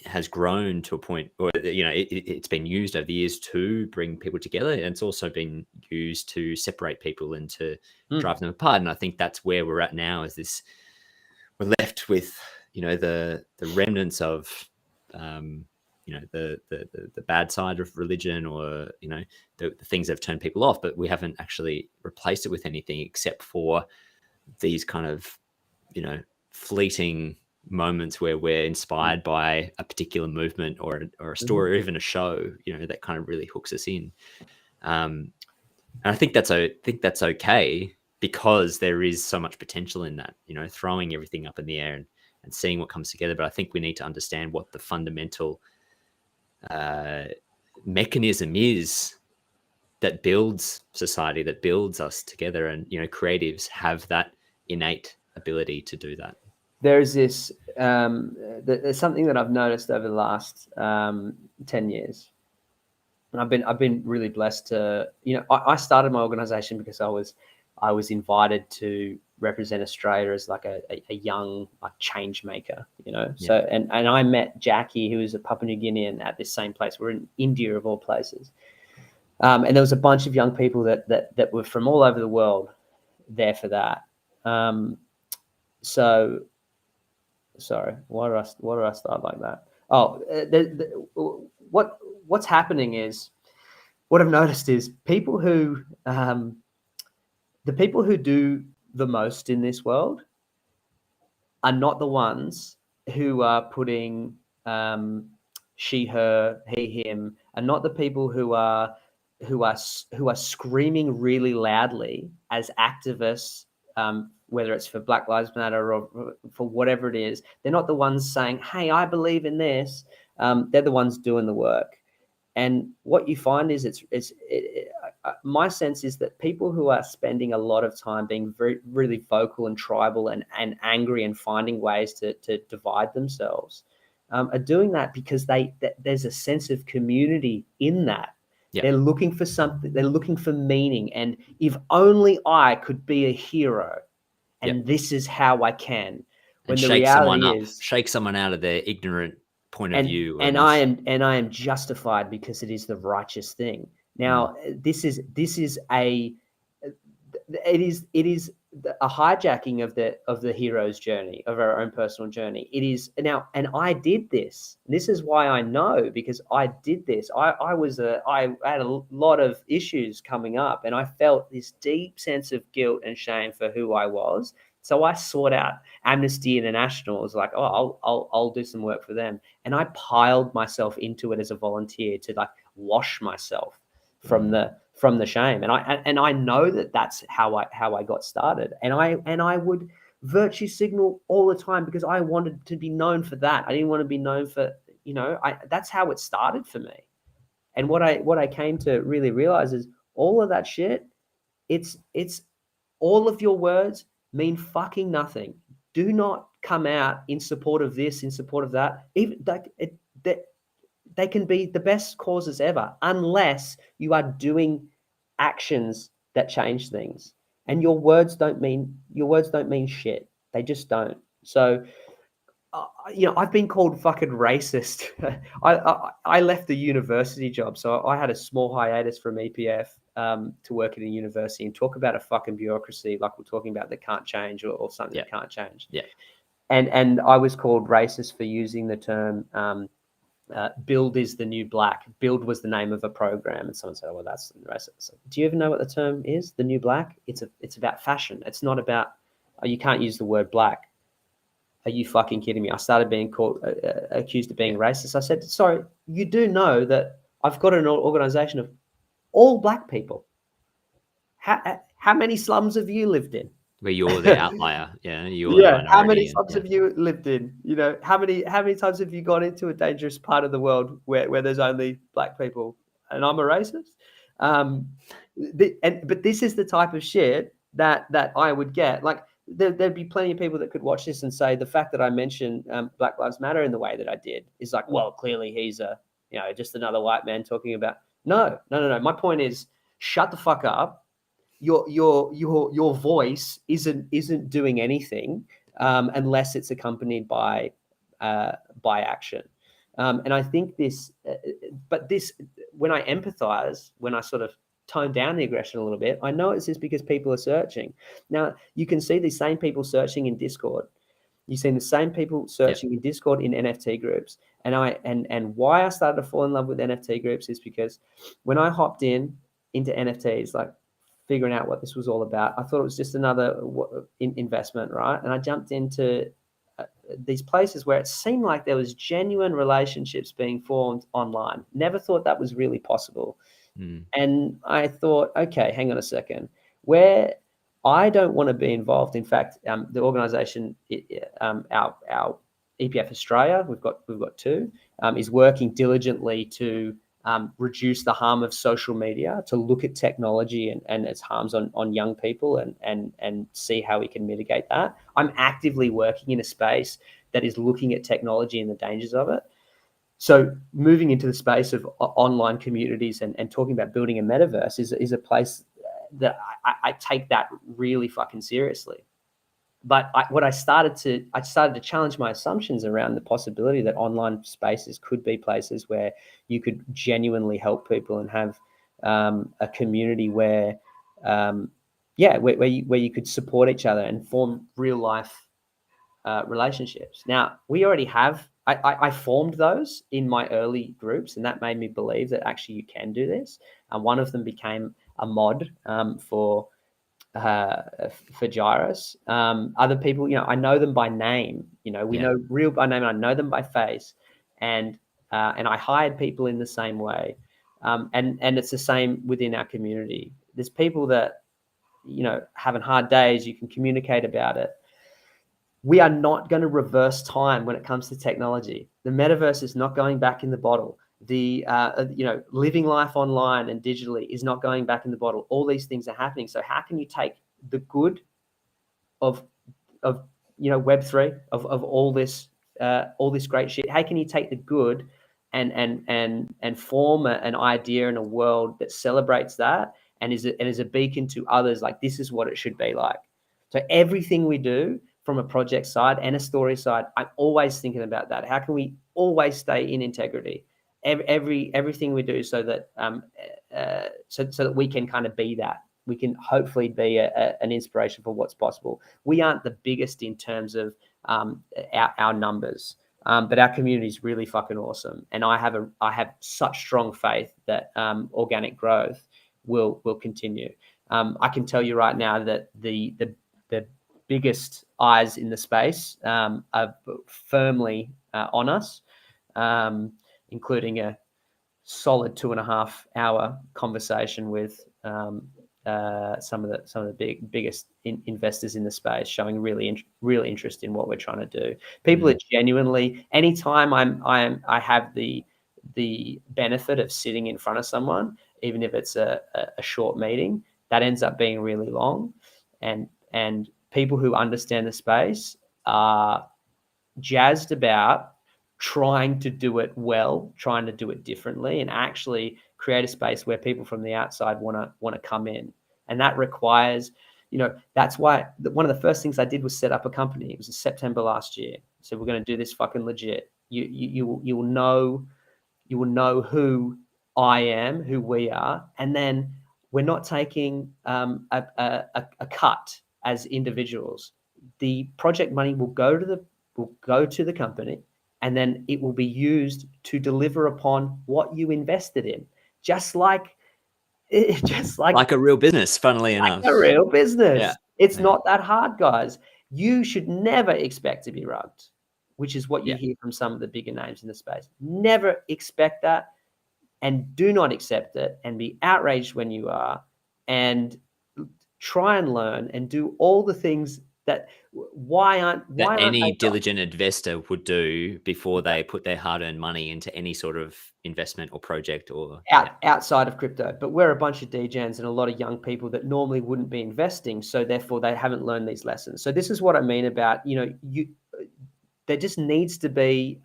has grown to a point, or it's been used over the years to bring people together, and it's also been used to separate people and to drive them apart. And I think that's where we're at now. Is this we're left with the remnants of the bad side of religion, or the things that have turned people off, but we haven't actually replaced it with anything except for these kind of fleeting moments where we're inspired by a particular movement or a story or even a show that kind of really hooks us in. And I think that's okay, because there is so much potential in that, throwing everything up in the air and seeing what comes together. But I think we need to understand what the fundamental mechanism is that builds society, that builds us together. And creatives have that innate ability to do that. There's this there's something that I've noticed over the last 10 years, and I've been really blessed to I started my organization because I was invited to represent Australia as like a young change maker, So and I met Jackie, who is a Papua New Guinean, at this same place. We're in India of all places, and there was a bunch of young people that were from all over the world there for that. So sorry, why do I start like that? What's happening is, what I've noticed is people who the people who do the most in this world are not the ones who are putting she, her, he, him, are not the people who are screaming really loudly as activists, whether it's for Black Lives Matter or for whatever it is. They're not the ones saying, hey, I believe in this. They're the ones doing the work. And what you find is my sense is that people who are spending a lot of time being really vocal and tribal and angry and finding ways to divide themselves are doing that because there's a sense of community in that. Yep. They're looking for something. They're looking for meaning. And if only I could be a hero, and this is how I can. When and the shake reality someone up, is, shake someone out of their ignorant point of view. And I am justified because it is the righteous thing. Now, it is a hijacking of the hero's journey, of our own personal journey. It is now, and I did this. This is why I know, because I did this. I had a lot of issues coming up, and I felt this deep sense of guilt and shame for who I was. So I sought out Amnesty International. It was like, I'll do some work for them, and I piled myself into it as a volunteer to like wash myself from the shame. And I know that that's how I got started. And I would virtue signal all the time because I wanted to be known for that. I didn't want to be known for, that's how it started for me. And what I came to really realize is all of that shit, it's all of your words mean fucking nothing. Do not come out in support of this, in support of that. Even they can be the best causes ever, unless you are doing actions that change things. And your words don't mean shit. They just don't. So, I've been called fucking racist. I left the university job, so I had a small hiatus from EPF to work at a university and talk about a fucking bureaucracy like we're talking about that can't change or something that can't change. Yeah. And I was called racist for using the term build is the new black. Build was the name of a program, and someone said, "Oh, well, that's racist." Do you even know what the term is? The new black? It's about fashion. It's not about. Oh, you can't use the word black. Are you fucking kidding me? I started being accused of being racist. I said, "Sorry, you do know that I've got an organization of all black people. How many slums have you lived in? Where you're the outlier, you're the minority. How many slums have you lived in? How many times have you gone into a dangerous part of the world where there's only black people? And I'm a racist. But this is the type of shit that I would get. Like there'd be plenty of people that could watch this and say the fact that I mentioned Black Lives Matter in the way that I did is like, well, clearly he's just another white man talking about. No. My point is, shut the fuck up. your voice isn't doing anything unless it's accompanied by action. And I think this, when I empathize, when I sort of tone down the aggression a little bit, I know it's just because people are searching. Now, you can see these same people searching in Discord. You've seen the same people searching in Discord in NFT groups. And why I started to fall in love with NFT groups is because when I hopped into NFTs, like figuring out what this was all about, I thought it was just another investment, right? And I jumped into these places where it seemed like there was genuine relationships being formed online. Never thought that was really possible. And I thought, okay, hang on a second. Where I don't want to be involved. In fact, the organisation, our EPF Australia, we've got two, is working diligently to reduce the harm of social media, to look at technology and its harms on young people and see how we can mitigate that. I'm actively working in a space that is looking at technology and the dangers of it. So moving into the space of online communities and talking about building a metaverse is a place that I take that really fucking seriously. But I started to challenge my assumptions around the possibility that online spaces could be places where you could genuinely help people and have a community where you could support each other and form real life relationships. Now, we already have. I formed those in my early groups, and that made me believe that actually you can do this. One of them became a mod for Gyris. Other people, I know them by name. We know real by name. And I know them by face, and I hired people in the same way, and it's the same within our community. There's people that having hard days. You can communicate about it. We are not going to reverse time when it comes to technology. The metaverse is not going back in the bottle. The living life online and digitally is not going back in the bottle. All these things are happening. So how can you take the good of Web3 of all this great shit? How can you take the good and form an idea in a world that celebrates that and is a beacon to others? Like, this is what it should be like. So everything we do, from a project side and a story side, I'm always thinking about that. How can we always stay in integrity? Everything we do, so that so that we can kind of be that. We can hopefully be an inspiration for what's possible. We aren't the biggest in terms of our numbers, but our community is really fucking awesome. And I have such strong faith that organic growth will continue. I can tell you right now that the biggest eyes in the space are firmly on us, including a solid 2.5 hour conversation with some of the biggest investors in the space, showing real interest in what we're trying to do. People are genuinely, anytime I have the benefit of sitting in front of someone, even if it's a short meeting, that ends up being really long, and people who understand the space are jazzed about trying to do it well, trying to do it differently, and actually create a space where people from the outside want to come in. And that requires, that's why one of the first things I did was set up a company. It was in September last year. So we're going to do this fucking legit. You will know who I am, who we are, and then we're not taking a cut as individuals. The project money will go to the company, and then it will be used to deliver upon what you invested in, just like a real business. Funnily enough, a real business. Yeah. It's not that hard, guys. You should never expect to be rugged, which is what you hear from some of the bigger names in the space. Never expect that, and do not accept it, and be outraged when you are, and try and learn and do all the things that any diligent investor would do before they put their hard-earned money into any sort of investment or project or outside of crypto. But we're a bunch of degens and a lot of young people that normally wouldn't be investing, so therefore they haven't learned these lessons. So this is what I mean about there just needs to be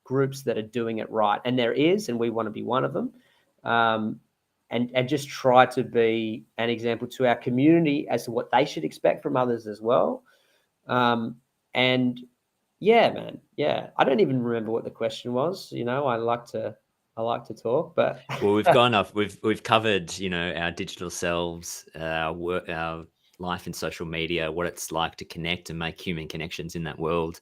groups that are doing it right, and there is, and we want to be one of them. and just try to be an example to our community as to what they should expect from others as well. And yeah, man, yeah, I don't even remember what the question was. You know, I like to talk, but well, we've gone off. We've covered, you know, our digital selves, our work, our life in social media, what it's like to connect and make human connections in that world.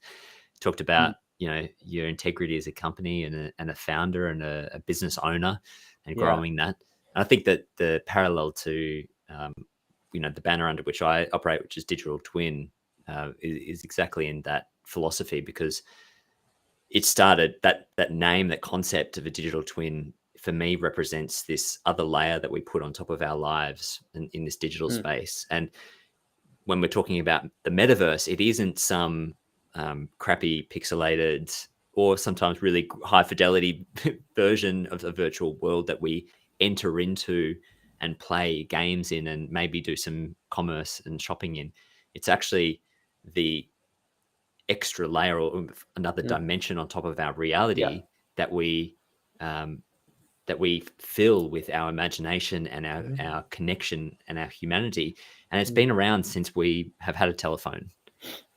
Talked about, you know, your integrity as a company and a founder and a business owner, and growing that. And I think that the parallel to, you know, the banner under which I operate, which is Digital Twin, is exactly in that philosophy, because it started that name, that concept of a digital twin, for me represents this other layer that we put on top of our lives in this digital space. And when we're talking about the metaverse, it isn't some crappy pixelated or sometimes really high fidelity version of a virtual world that we enter into and play games in and maybe do some commerce and shopping in. It's actually the extra layer or another dimension on top of our reality that we fill with our imagination and our connection and our humanity. And it's been around since we have had a telephone.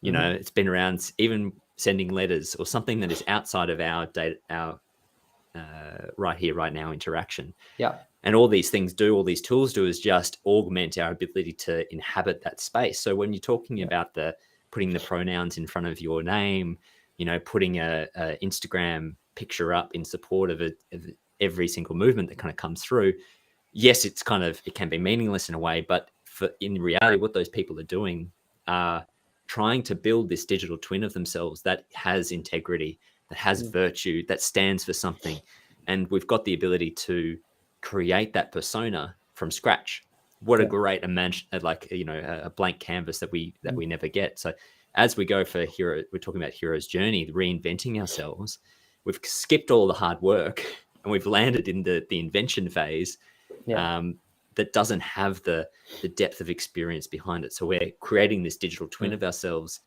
You know, it's been around, even sending letters or something that is outside of our right here, right now interaction. Yeah. And all these things do, all these tools do, is just augment our ability to inhabit that space. So when you're talking about putting the pronouns in front of your name, you know, putting a Instagram picture up in support of every single movement that kind of comes through. Yes, it can be meaningless in a way, but in reality, what those people are doing are trying to build this digital twin of themselves that has integrity, that has virtue, that stands for something. And we've got the ability to create that persona from scratch. What a great a blank canvas that we never get. So as we go for hero, we're talking about hero's journey, reinventing ourselves. We've skipped all the hard work and we've landed in the invention phase that doesn't have the depth of experience behind it. So we're creating this digital twin of ourselves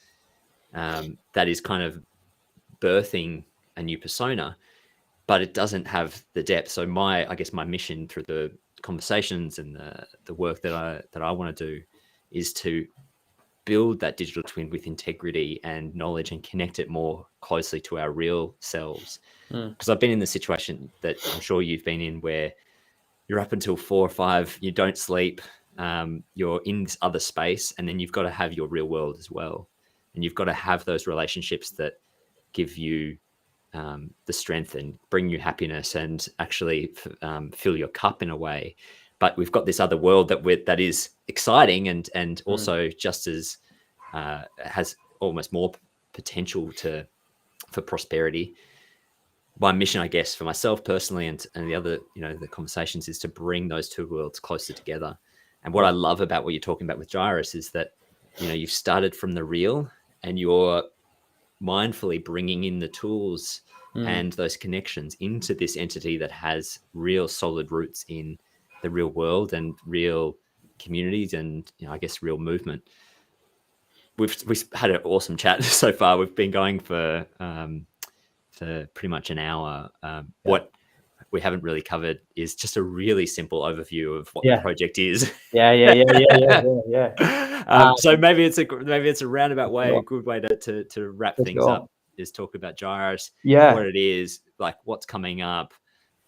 that is kind of birthing a new persona, but it doesn't have the depth. So my mission through the conversations and the work that I want to do is to build that digital twin with integrity and knowledge and connect it more closely to our real selves. Because I've been in the situation that I'm sure you've been in, where you're up until 4 or 5, you don't sleep, you're in this other space, and then you've got to have your real world as well. And you've got to have those relationships that give you the strength and bring you happiness and actually fill your cup in a way. But we've got this other world that is exciting and also just as has almost more potential for prosperity. My mission, I guess, for myself personally and the other, the conversations, is to bring those two worlds closer together. And what I love about what you're talking about with Gyris is that, you've started from the real and you're mindfully bringing in the tools and those connections into this entity that has real solid roots in the real world and real communities and, I guess, real movement. We've had an awesome chat so far. We've been going for pretty much an hour. What we haven't really covered is just a really simple overview of what the project is. Yeah. So maybe it's a roundabout way, a good way to wrap things up, is talk about Gyris, what it is, like what's coming up.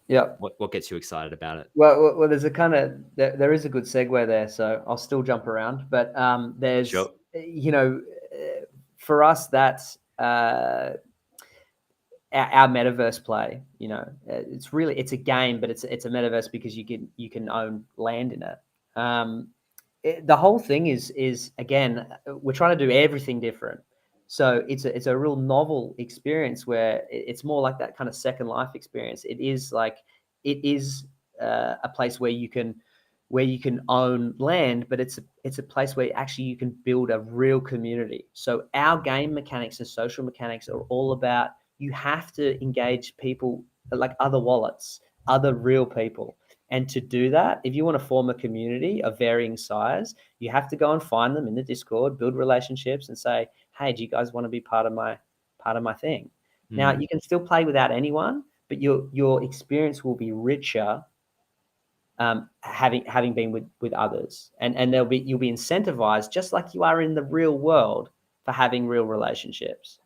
Yeah. What gets you excited about it? Well, there's there is a good segue there, so I'll still jump around. But there's, for us, that's our metaverse play. It's a game, but it's a metaverse because you can own land in it. The whole thing is again, we're trying to do everything different. So it's a real novel experience where it's more like that kind of Second Life experience. It is a place where you can own land, but it's a place where actually you can build a real community. So our game mechanics and social mechanics are all about, you have to engage people like other wallets, other real people. And to do that, if you want to form a community of varying size, you have to go and find them in the Discord, build relationships and say, hey, do you guys want to be part of my thing? Now, you can still play without anyone, but your experience will be richer having been with others, and you'll be incentivized just like you are in the real world for having real relationships.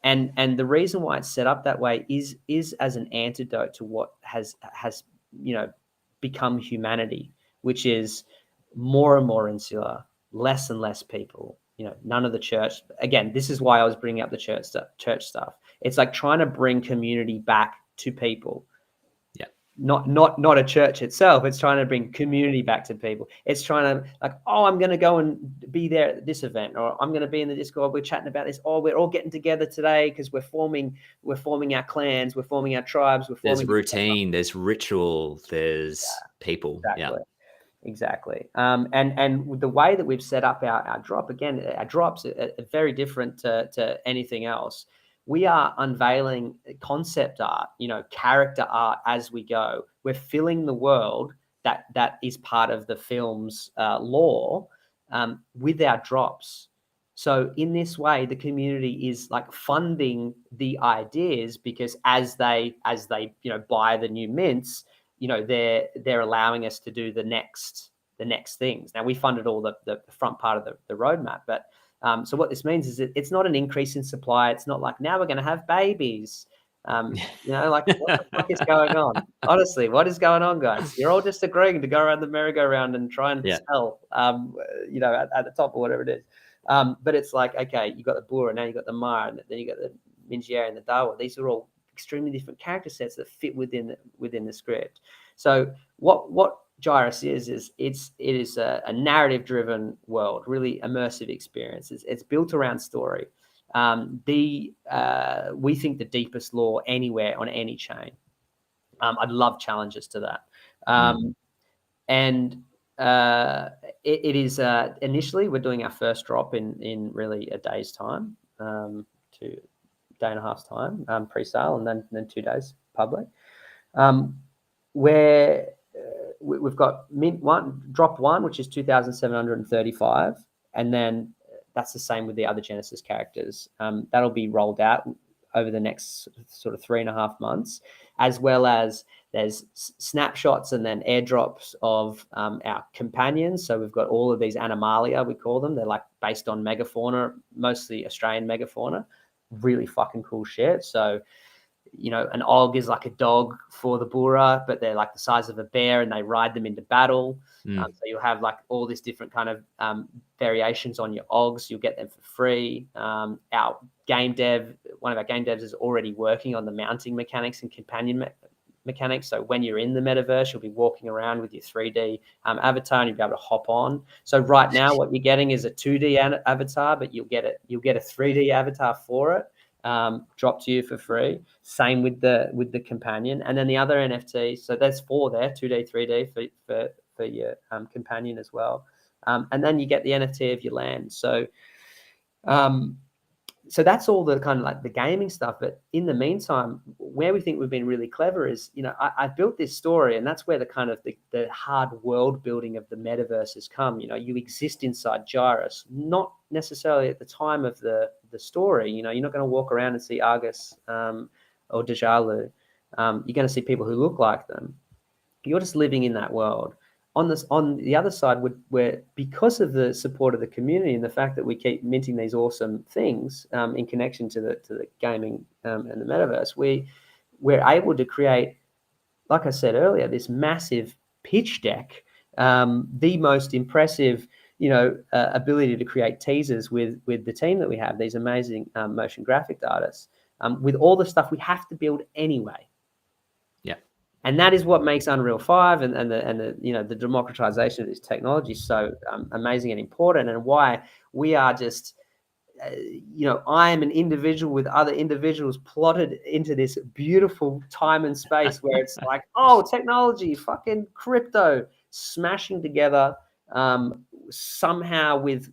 And the reason why it's set up that way is as an antidote to what has become humanity, which is more and more insular, less and less people. None of the church. Again, this is why I was bringing up the church stuff. It's like trying to bring community back to people. Not a church itself. It's trying to bring community back to people. It's trying to I'm going to go and be there at this event, or I'm going to be in the Discord. We're chatting about this. We're all getting together today because we're forming our clans. We're forming our tribes. There's routine. There's ritual. There's people. Exactly. And the way that we've set up our drop, again, our drops are very different to anything else. We are unveiling concept art, character art as we go. We're filling the world that is part of the film's lore with our drops. So in this way, the community is funding the ideas, because as they buy the new mints, they're allowing us to do the next things. Now, we funded all the front part of the roadmap, but so what this means is it's not an increase in supply. It's not like now we're going to have babies. What the fuck is going on? Honestly, what is going on, guys? You're all just agreeing to go around the merry-go-round and try and sell, at the top or whatever it is. But it's like, okay, you got the Bura, now you got the Mar, and then you got the Minjier and the Dawa. These are all extremely different character sets that fit within the script. So what Gyris is it is a narrative-driven world, really immersive experience. It's built around story. We think the deepest lore anywhere on any chain. I'd love challenges to that. And it is initially we're doing our first drop in really a day's time, to day and a half's time, pre-sale, and then 2 days public, where we've got drop one, which is 2,735, and then that's the same with the other Genesis characters. That'll be rolled out over the next sort of 3.5 months, as well as there's snapshots and then airdrops of our companions. So we've got all of these animalia, we call them. They're based on megafauna, mostly Australian megafauna. Really fucking cool shit. So, an Og is like a dog for the Bura, but they're the size of a bear, and they ride them into battle. So you'll have all these different kind of variations on your Ogs. You'll get them for free. One of our game devs is already working on the mounting mechanics and companion mechanics. So when you're in the metaverse, you'll be walking around with your 3D avatar, and you'll be able to hop on. So right now, what you're getting is a 2D avatar, but you'll get a 3D avatar for it. Dropped to you for free. Same with the companion, and then the other NFT. So there's 4 there, 2D, 3D for your companion as well. And then you get the NFT of your land. So so that's all the kind of the gaming stuff. But in the meantime, where we think we've been really clever is, I built this story, and that's where the kind of the hard world building of the metaverse has come. You exist inside Gyris, not necessarily at the time of the story. You're not going to walk around and see Argus or Dejalu. You're going to see people who look like them. You're just living in that world. On the other side, we're because of the support of the community and the fact that we keep minting these awesome things in connection to the gaming and the metaverse, we're able to create, like I said earlier, this massive pitch deck, the most impressive, ability to create teasers with the team that we have, these amazing motion graphic artists, with all the stuff we have to build anyway. And that is what makes Unreal 5 and the democratization of this technology so amazing and important, and why we are just, I am an individual with other individuals plotted into this beautiful time and space where it's technology, fucking crypto, smashing together somehow with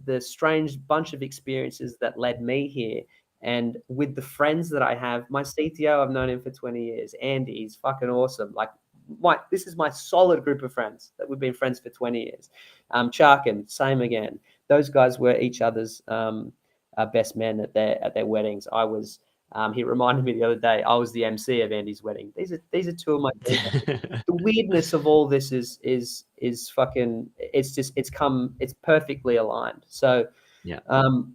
the strange bunch of experiences that led me here. And with the friends that I have, my CTO, I've known him for 20 years. Andy, he's fucking awesome. This is my solid group of friends that we've been friends for 20 years. Charkin, same again. Those guys were each other's best men at their weddings. I was He reminded me the other day, I was the MC of Andy's wedding. These are two of my the weirdness of all this is fucking, it's perfectly aligned. So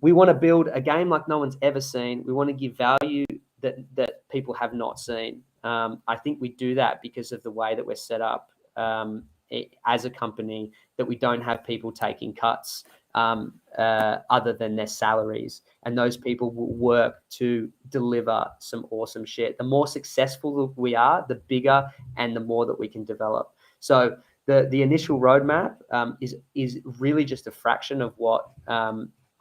we want to build a game like no one's ever seen. We want to give value that people have not seen. I think we do that because of the way that we're set up as a company, that we don't have people taking cuts other than their salaries, and those people will work to deliver some awesome shit. The more successful we are, the bigger and the more that we can develop. So the initial roadmap is really just a fraction of what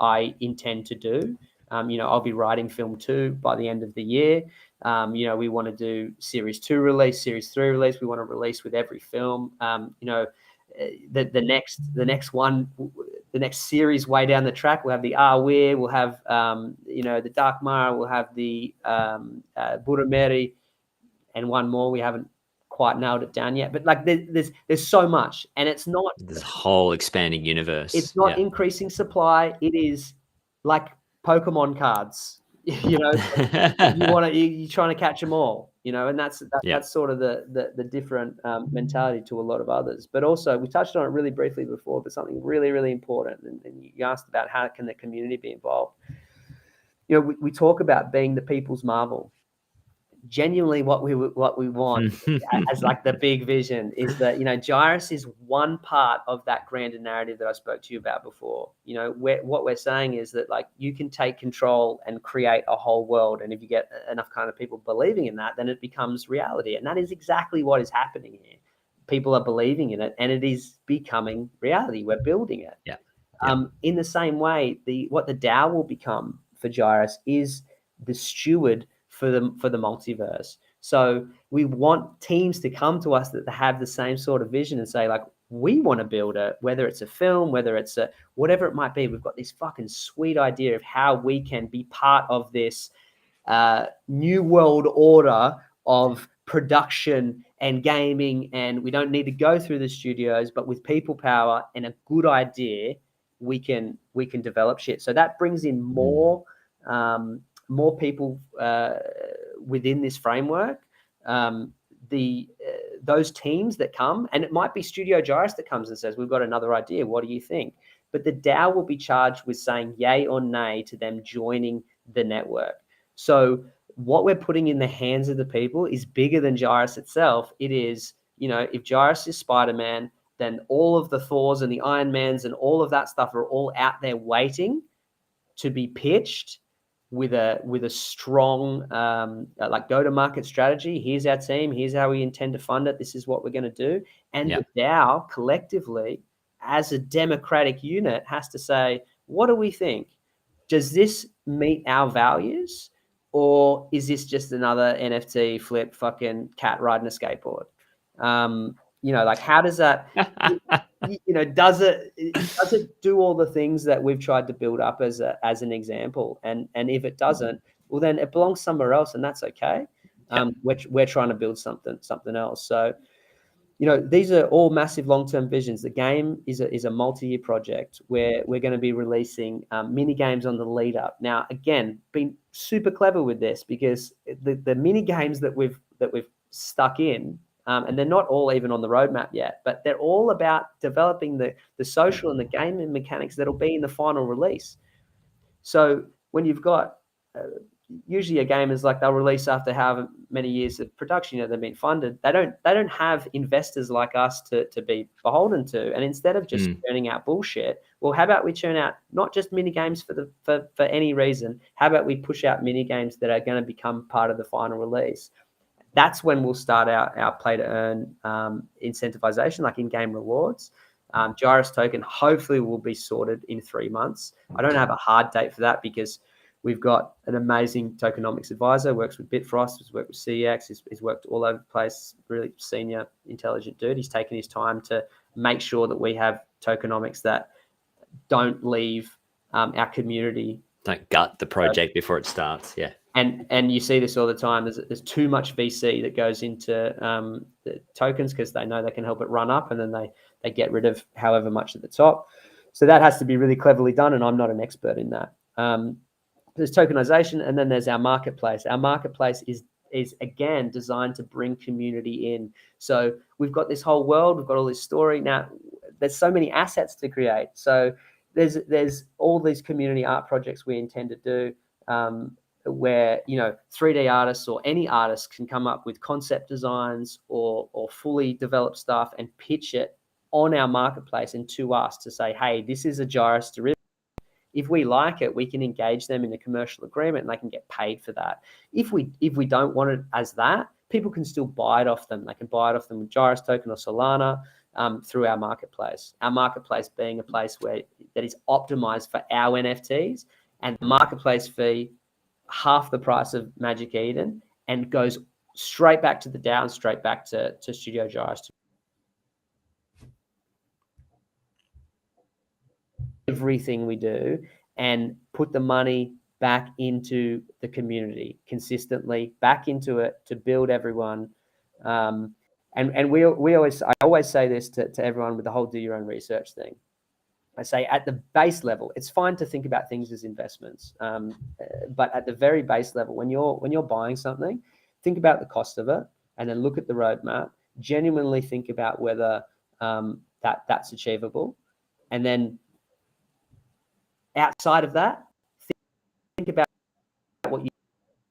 I intend to do. I'll be writing film 2 by the end of the year. We want to do series 2 release, series 3 release. We want to release with every film. The next one, the next series way down the track, we'll have the Weir, we'll have the Dark Mara, we'll have the Burameri, and one more we haven't quite nailed it down yet. But like there's so much, and it's not this whole expanding universe. It's not increasing supply. It is like Pokemon cards. You're trying to catch them all. And that's sort of the different mentality to a lot of others. But also, we touched on it really briefly before, but something really, really important. And you asked about how can the community be involved. We talk about being the people's Marvel. Genuinely, what we want as like the big vision is that Gyris is one part of that grander narrative that I spoke to you about before. What we're saying is that like you can take control and create a whole world, and if you get enough kind of people believing in that, then it becomes reality, and that is exactly what is happening here. People are believing in it, and it is becoming reality. We're building it. In the same way, what the DAO will become for Gyris is the steward for the multiverse. So we want teams to come to us that have the same sort of vision and say, like, we want to build it, whether it's a film, whether it's whatever it might be. We've got this fucking sweet idea of how we can be part of this new world order of production and gaming, and we don't need to go through the studios, but with people power and a good idea, we can develop shit. So that brings in more people within this framework. Those teams that come, and it might be Studio Gyris that comes and says, we've got another idea, what do you think? But the DAO will be charged with saying yay or nay to them joining the network. So what we're putting in the hands of the people is bigger than Gyris itself. It is, if Gyris is Spider-Man, then all of the Thors and the Iron Mans and all of that stuff are all out there waiting to be pitched with a strong like go-to-market strategy. Here's our team. Here's how we intend to fund it. This is what we're going to do. And the DAO collectively, as a democratic unit, has to say, what do we think? Does this meet our values, or is this just another NFT flip fucking cat riding a skateboard? Like how does that? Does it do all the things that we've tried to build up as an example? And if it doesn't, well, then it belongs somewhere else, and that's okay. We're trying to build something else. So, these are all massive long-term visions. The game is a multi-year project where we're going to be releasing mini games on the lead up. Now, again, been super clever with this because the mini games that we've stuck in. And they're not all even on the roadmap yet, but they're all about developing the social and the gaming mechanics that'll be in the final release. So when you've got usually a game is like they'll release after however many years of production they've been funded. They don't have investors like us to be beholden to. And instead of just churning out bullshit, well, how about we churn out not just mini games for any reason? How about we push out mini games that are going to become part of the final release? That's when we'll start our play to earn incentivization, like in-game rewards. Gyris token hopefully will be sorted in 3 months. I don't have a hard date for that because we've got an amazing tokenomics advisor, works with Bitfrost, has worked with CEX, he's worked all over the place, really senior, intelligent dude. He's taken his time to make sure that we have tokenomics that don't leave our community. Don't gut the project before it starts, yeah. And you see this all the time. There's too much VC that goes into the tokens because they know they can help it run up, and then they get rid of however much at the top. So that has to be really cleverly done, and I'm not an expert in that. there's tokenization, and then there's our marketplace. Our marketplace is again designed to bring community in. So we've got this whole world, we've got all this story. Now there's so many assets to create. So there's all these community art projects we intend to do, where 3D artists or any artist can come up with concept designs or fully developed stuff and pitch it on our marketplace and to us to say, hey, this is a Gyris derivative. If we like it, we can engage them in a commercial agreement and they can get paid for that. If we don't want it as that, people can still buy it off them. They can buy it off them with Gyris token or Solana through our marketplace. Our marketplace being a place that is optimized for our NFTs, and the marketplace fee half the price of Magic Eden and goes straight back to the DAO and straight back to Studio Gyris. Everything we do and put the money back into the community consistently, back into it to build everyone. And I always say this to everyone with the whole do your own research thing. I say at the base level, it's fine to think about things as investments, but at the very base level, when you're buying something, think about the cost of it, and then look at the roadmap. Genuinely think about whether that's achievable, and then outside of that, think about what you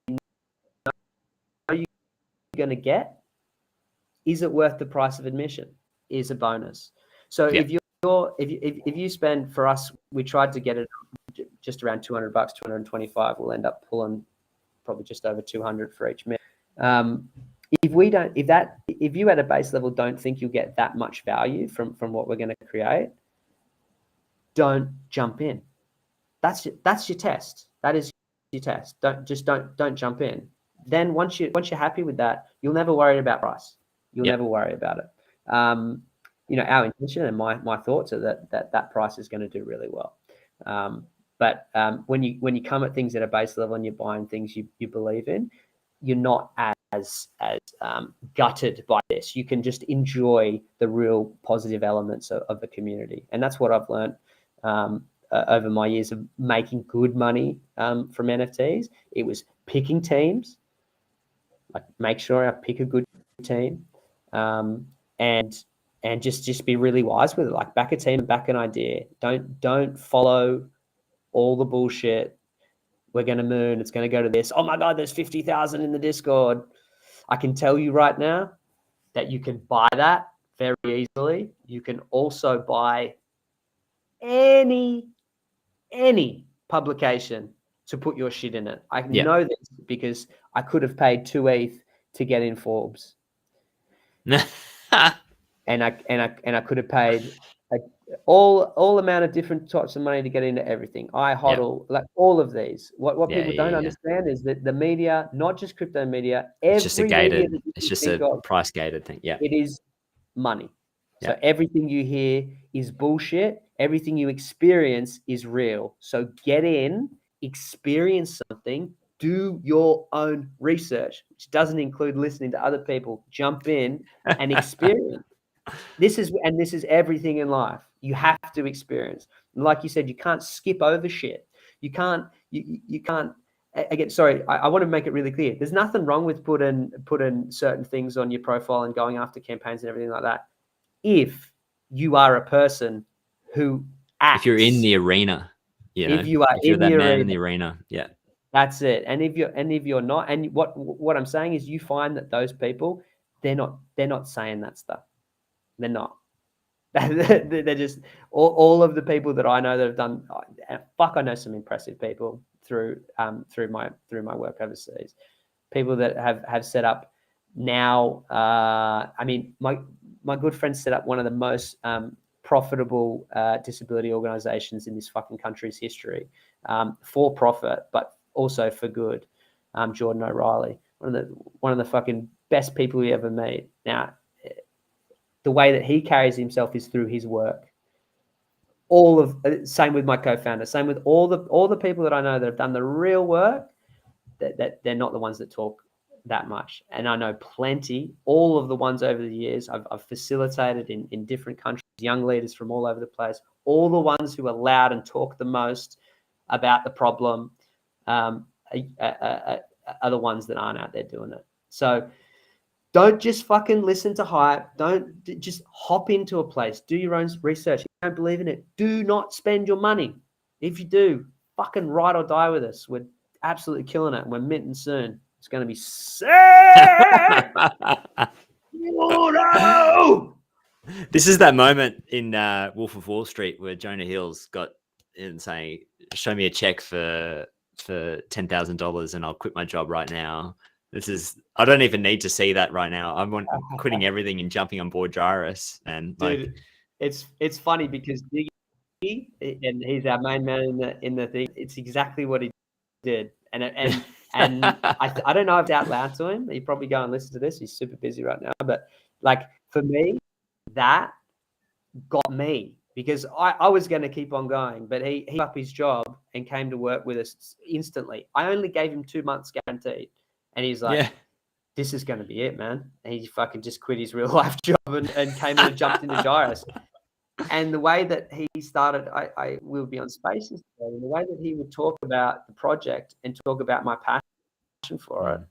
know you're going to get. Is it worth the price of admission? Is a bonus. So if you spend, for us, we tried to get it just around $200, 225. We'll end up pulling probably just over 200 for each mint. If you at a base level don't think you'll get that much value from what we're going to create, don't jump in. That's your test. That is your test. Don't jump in. Then once you're happy with that, you'll never worry about price. You'll never worry about it. Our intention and my thoughts are that price is going to do really well. But when you come at things at a base level and you're buying things you believe in, you're not as gutted by this. You can just enjoy the real positive elements of the community, and that's what I've learned over my years of making good money from NFTs. It was picking teams, like make sure I pick a good team, and just be really wise with it. Like back a team, back an idea. Don't follow all the bullshit. We're going to moon. It's going to go to this. Oh my God, there's 50,000 in the Discord. I can tell you right now that you can buy that very easily. You can also buy any publication to put your shit in it. I know this because I could have paid 2 ETH to get in Forbes. and I could have paid all amount of different types of money to get into everything. I hodl, like all of these. What people don't understand is that the media, not just crypto media, it's just a price gated thing. Yeah, it is money. So everything you hear is bullshit. Everything you experience is real. So get in, experience something, do your own research, which doesn't include listening to other people. Jump in and experience. This is everything in life. You have to experience. And like you said, you can't skip over shit. You can't. Again, sorry, I want to make it really clear. There's nothing wrong with putting certain things on your profile and going after campaigns and everything like that. If you are a person who acts, if you're in the arena, if you're that man in the arena, that's it. And if you're not, and what I'm saying is, you find that those people, they're not saying that stuff. They're not. They're just all of the people that I know that have done. I know some impressive people through my work overseas. People that have set up now. I mean, my good friend set up one of the most profitable disability organizations in this fucking country's history, for profit, but also for good. Jordan O'Reilly, one of the fucking best people you ever meet. Now, the way that he carries himself is through his work. Same with my co-founder. Same with all the people that I know that have done the real work. That they're not the ones that talk that much. And I know plenty. All of the ones over the years I've facilitated in different countries, young leaders from all over the place. All the ones who are loud and talk the most about the problem, are the ones that aren't out there doing it. So don't just fucking listen to hype. Don't just hop into a place. Do your own research. If you don't believe in it, do not spend your money. If you do, fucking ride or die with us. We're absolutely killing it. We're minting soon. It's going to be sick. Oh, no! This is that moment in Wolf of Wall Street where Jonah Hill's got in saying, "Show me a check for $10,000 and I'll quit my job right now." This is, I don't even need to see that right now. I'm quitting everything and jumping on board Gyris. And dude, it's funny because Diggy, and he's our main man in the thing. It's exactly what he did. And I don't know if it's out loud to him. He probably go and listen to this. He's super busy right now. But like for me, that got me because I was going to keep on going, but he up his job and came to work with us instantly. I only gave him 2 months guaranteed. And he's like, this is going to be it, man. And he fucking just quit his real life job and came in and jumped into Gyris. And the way that he started, I will be on Spaces today, and the way that he would talk about the project and talk about my passion for it,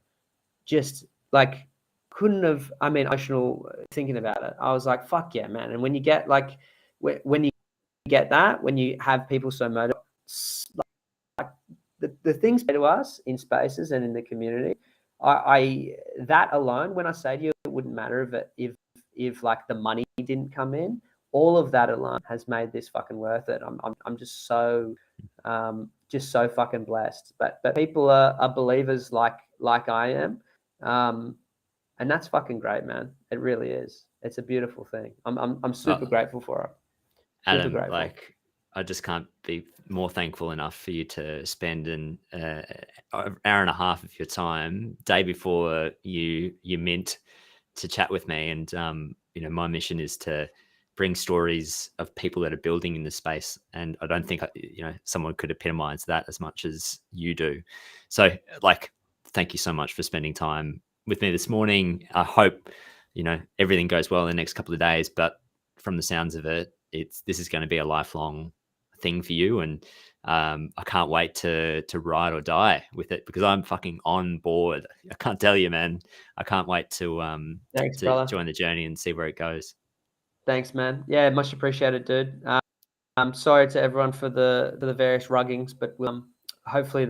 just like couldn't have, I mean, emotional thinking about it. I was like, fuck yeah, man. And when you get like, when you get that, when you have people so motivated, like the things to us in Spaces and in the community, I that alone, when I say to you, it wouldn't matter if like the money didn't come in. All of that alone has made this fucking worth it. I'm just so fucking blessed. But people are believers like I am, and that's fucking great, man. It really is. It's a beautiful thing. I'm super grateful for it. Adam, like I just can't be more thankful enough for you to spend an hour and a half of your time day before you mint to chat with me. And my mission is to bring stories of people that are building in the space, and I don't think someone could epitomize that as much as you do. So like, thank you so much for spending time with me this morning. I hope everything goes well in the next couple of days, but from the sounds of it, this is going to be a lifelong thing for you, and I can't wait to ride or die with it because I'm fucking on board. I can't tell you, man. I can't wait to join the journey and see where it goes. Thanks, man. Yeah, much appreciated, dude. I'm sorry to everyone for the various ruggings, but hopefully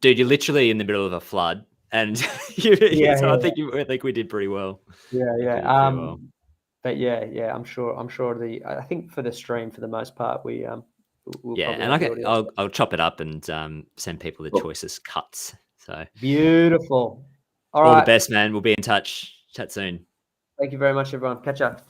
dude, you're literally in the middle of a flood, and I think we did pretty well. Yeah. But yeah, I'm sure. I think for the stream, for the most part, we'll and I'll chop it up and send people the choicest cuts. So beautiful. All right. The best, man. We'll be in touch. Chat soon. Thank you very much, everyone. Catch up.